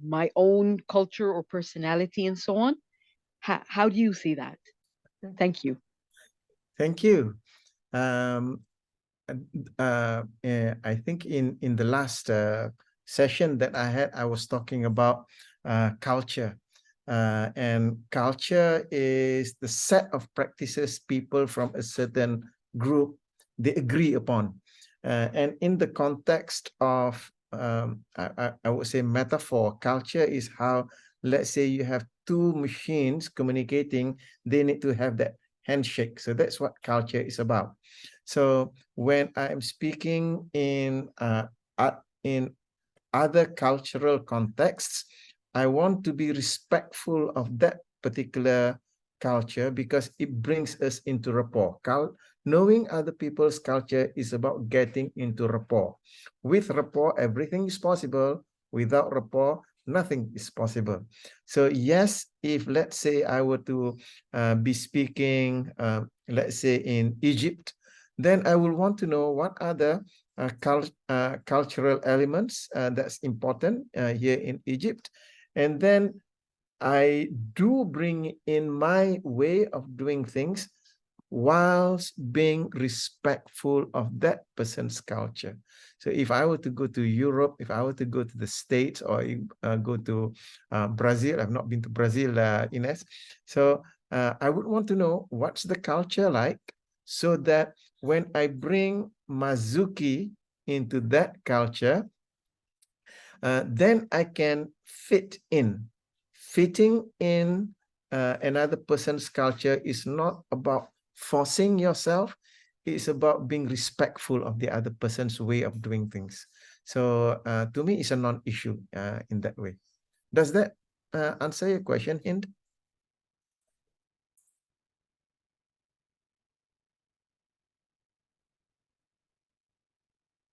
S5: my own culture or personality and so on? How do you see that? Thank you.
S1: Thank you. I think in the last session that I had, I was talking about culture. And culture is the set of practices people from a certain group, they agree upon. And in the context of, I would say, metaphor, culture is how, let's say you have two machines communicating, they need to have that handshake. So that's what culture is about. So when I'm speaking in other cultural contexts, I want to be respectful of that particular culture because it brings us into rapport. Knowing other people's culture is about getting into rapport. With rapport, everything is possible. Without rapport, nothing is possible. So yes, if let's say I were to be speaking, let's say in Egypt, then I will want to know what are the cultural elements that's important here in Egypt. And then I do bring in my way of doing things whilst being respectful of that person's culture. So if I were to go to Europe, if I were to go to the States, or go to Brazil, I've not been to Brazil, Ines. So I would want to know what's the culture like, so that when I bring Mazuki into that culture, then I can fit in. Fitting in another person's culture is not about forcing yourself. It's about being respectful of the other person's way of doing things. So to me, it's a non-issue in that way. Does that answer your question, Hind?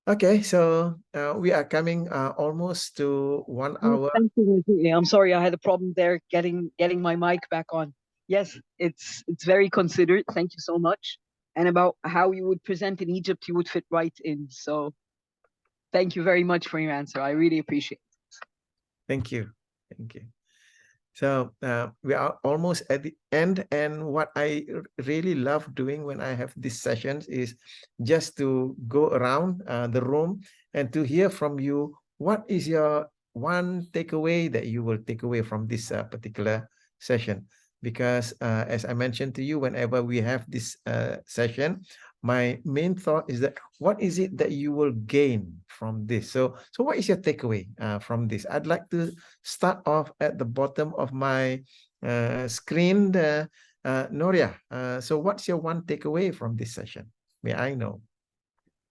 S1: Okay, so we are coming almost to 1 hour.
S5: Thank you, Mazuki. I'm sorry, I had a problem there getting my mic back on. Yes, it's very considerate. Thank you so much. And about how you would present in Egypt, you would fit right in. So thank you very much for your answer. I really appreciate it.
S1: Thank you. Thank you. So we are almost at the end, and what I really love doing when I have these sessions is just to go around the room and to hear from you. What is your one takeaway that you will take away from this particular session? Because as I mentioned to you, whenever we have this session, my main thought is that what is it that you will gain from this? So what is your takeaway from this? I'd like to start off at the bottom of my screen, Noria. So what's your one takeaway from this session? May I know?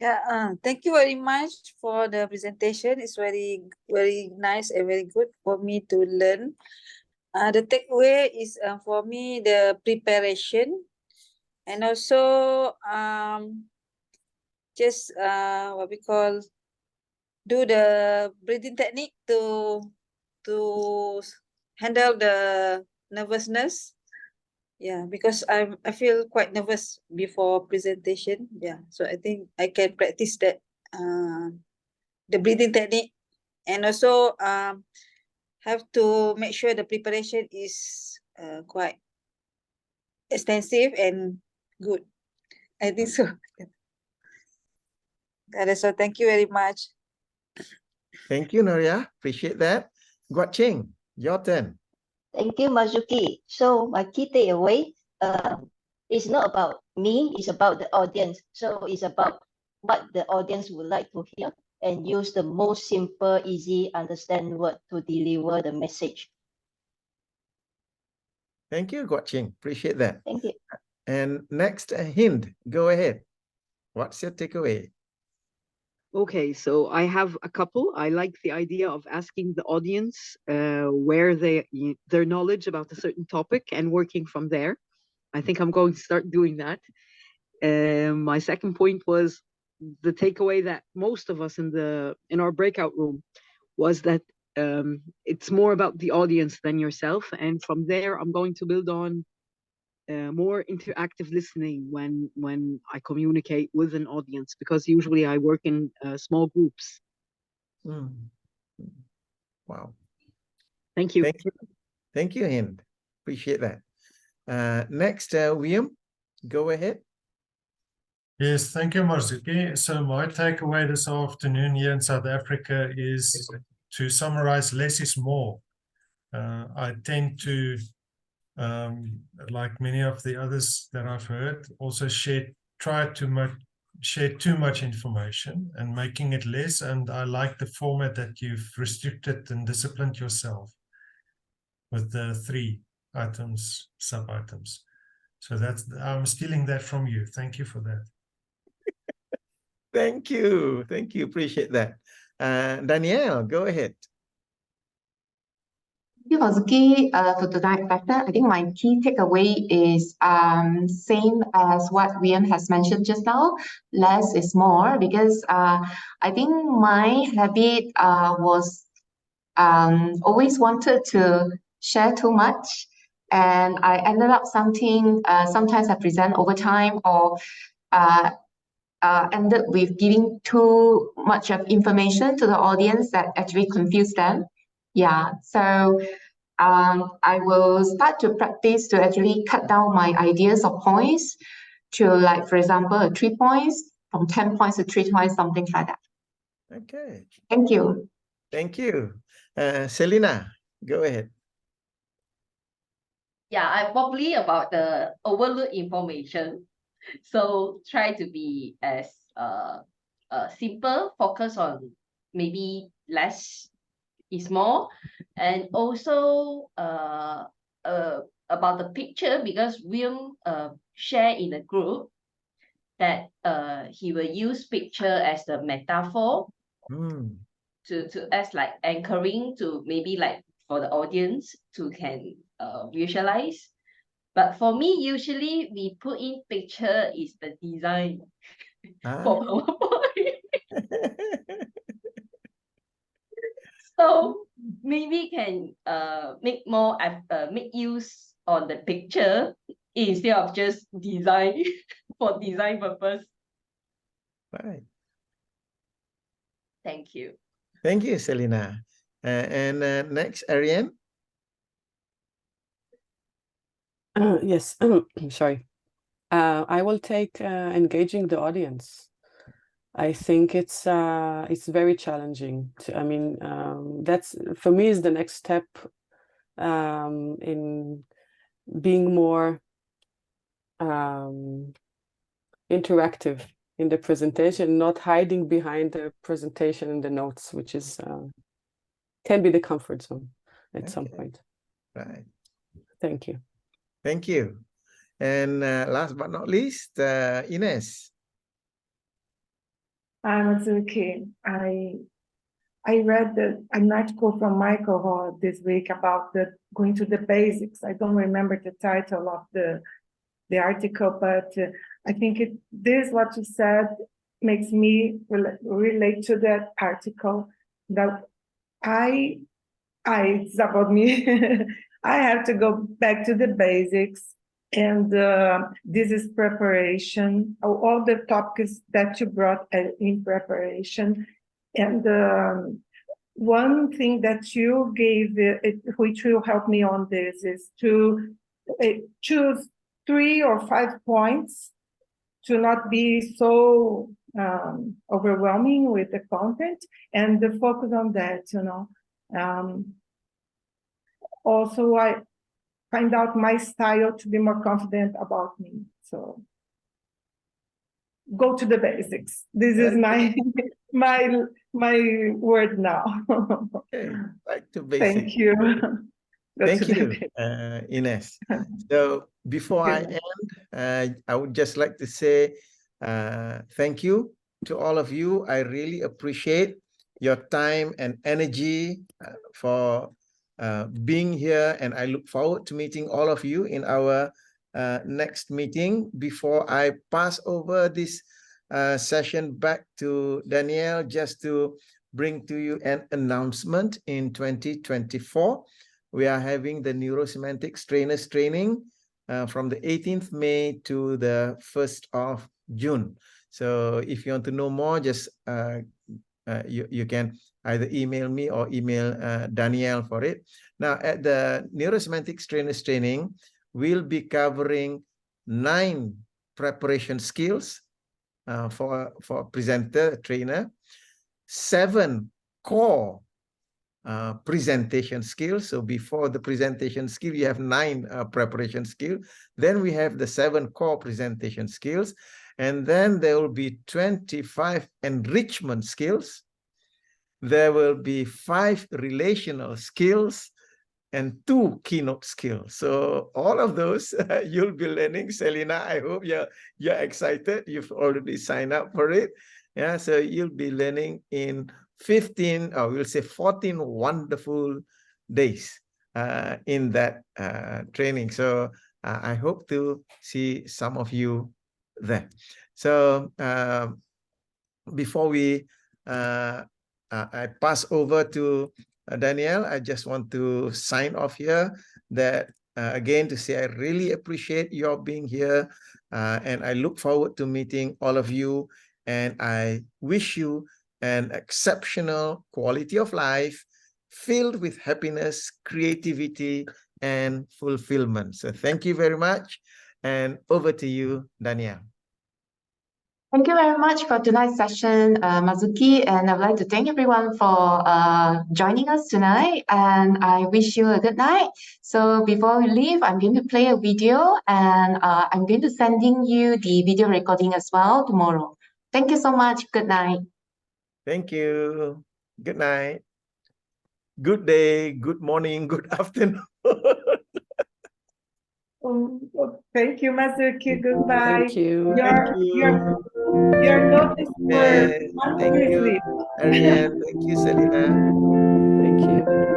S6: Yeah, thank you very much for the presentation. It's very, very nice and very good for me to learn. The takeaway is for me the preparation, and also just what we call do the breathing technique to handle the nervousness. Yeah, because I feel quite nervous before presentation. Yeah, so I think I can practice that the breathing technique, and also have to make sure the preparation is quite extensive and good. I think so. That is all. Thank you very much.
S1: Thank you, Noria. Appreciate that. Guat Ching, your turn.
S7: Thank you, Mazuki. So my key takeaway is not about me, it's about the audience. So it's about what the audience would like to hear, and use the most simple, easy, understand word to deliver the message.
S1: Thank you, Guat Ching. Appreciate that.
S7: Thank you.
S1: And next, Hind, go ahead. What's your takeaway?
S5: Okay, so I have a couple. I like the idea of asking the audience where their knowledge about a certain topic and working from there. I think I'm going to start doing that. My second point was the takeaway that most of us in our breakout room was that it's more about the audience than yourself, and from there I'm going to build on more interactive listening when I communicate with an audience, because usually I work in small groups.
S1: Wow.
S5: Thank you.
S1: Thank you. Thank you, Hind. Appreciate that. Next, William, go ahead.
S8: Yes, thank you, Mazuki. So my takeaway this afternoon here in South Africa is to summarize, less is more. I tend to, like many of the others that I've heard, also try to share too much information and making it less. And I like the format that you've restricted and disciplined yourself with the 3 items, sub-items. So I'm stealing that from you. Thank you for that.
S1: Thank you. Thank you. Appreciate that. Danielle, go ahead.
S9: Thank you, Mazuki, for today's session. I think my key takeaway is same as what William has mentioned just now. Less is more, because I think my habit was always wanted to share too much, and I ended up sometimes I present over time, or ended with giving too much of information to the audience that actually confused them. Yeah, so I will start to practice to actually cut down my ideas or points to like, for example, 3 points, from 10 points to 3 points, something like that.
S1: Okay.
S9: Thank you.
S1: Thank you. Selena, go ahead.
S4: Yeah, I'm probably about the overload information. So try to be as simple, focus on maybe less is more, and also about the picture, because William share in a group that he will use picture as the metaphor to as like anchoring to maybe like for the audience to can visualize. But for me, usually we put in picture is the design for PowerPoint. So maybe can make more make use on the picture instead of just design for design purpose.
S1: Right.
S4: Thank you.
S1: Thank you, Selena. And next, Ariane.
S2: Yes, sorry. I will take engaging the audience. I think it's very challenging. I mean, that's for me is the next step in being more interactive in the presentation, not hiding behind the presentation and the notes, which is can be the comfort zone at some point.
S1: Right.
S2: Thank you.
S1: Thank you. And last but not least, Ines.
S3: Okay. I read an article from Michael Hall this week about going to the basics. I don't remember the title of the article, but I think this what you said makes me relate to that article. That it's about me. I have to go back to the basics, and this is preparation. All the topics that you brought in preparation, and one thing that you gave, which will help me on this, is to choose 3 or 5 points to not be so overwhelming with the content, and the focus on that, also, I find out my style to be more confident about me. So go to the basics. This is my word now.
S1: Okay, back to basics.
S3: Thank you.
S1: Thank you, Ines. So before I end, I would just like to say thank you to all of you. I really appreciate your time and energy for being here, and I look forward to meeting all of you in our next meeting. Before I pass over this session back to Danielle, just to bring to you an announcement. In 2024, we are having the Neuro-Semantics Trainers Training from the 18th May to the 1st of June. So if you want to know more, just you can either email me or email Danielle for it. Now, at the Neuro-Semantics Trainers Training, we'll be covering 9 preparation skills for a presenter, a trainer, 7 core presentation skills. So before the presentation skill, you have 9 preparation skills. Then we have the 7 core presentation skills. And then there will be 25 enrichment skills. There will be 5 relational skills and 2 keynote skills. So all of those you'll be learning. Selena, I hope you're excited. You've already signed up for it. Yeah, so you'll be learning in 15, or we'll say 14 wonderful days in that training. So I hope to see some of you there. So before I pass over to Danielle, I just want to sign off here that again to say I really appreciate your being here, and I look forward to meeting all of you, and I wish you an exceptional quality of life filled with happiness, creativity, and fulfillment. So thank you very much. And over to you, Danielle.
S9: Thank you very much for tonight's session, Mazuki, and I'd like to thank everyone for joining us tonight, and I wish you a good night. So before we leave, I'm going to play a video, and I'm going to sending you the video recording as well tomorrow. Thank you so much. Good night.
S1: Thank you. Good night. Good day, good morning, good afternoon.
S3: Thank you, Mazuki. Goodbye.
S2: Thank you.
S1: Thank you.
S3: Your notice were
S1: Yes, thank you,
S3: wonderfully.
S1: Ariane. Thank you, Selina.
S2: Thank you.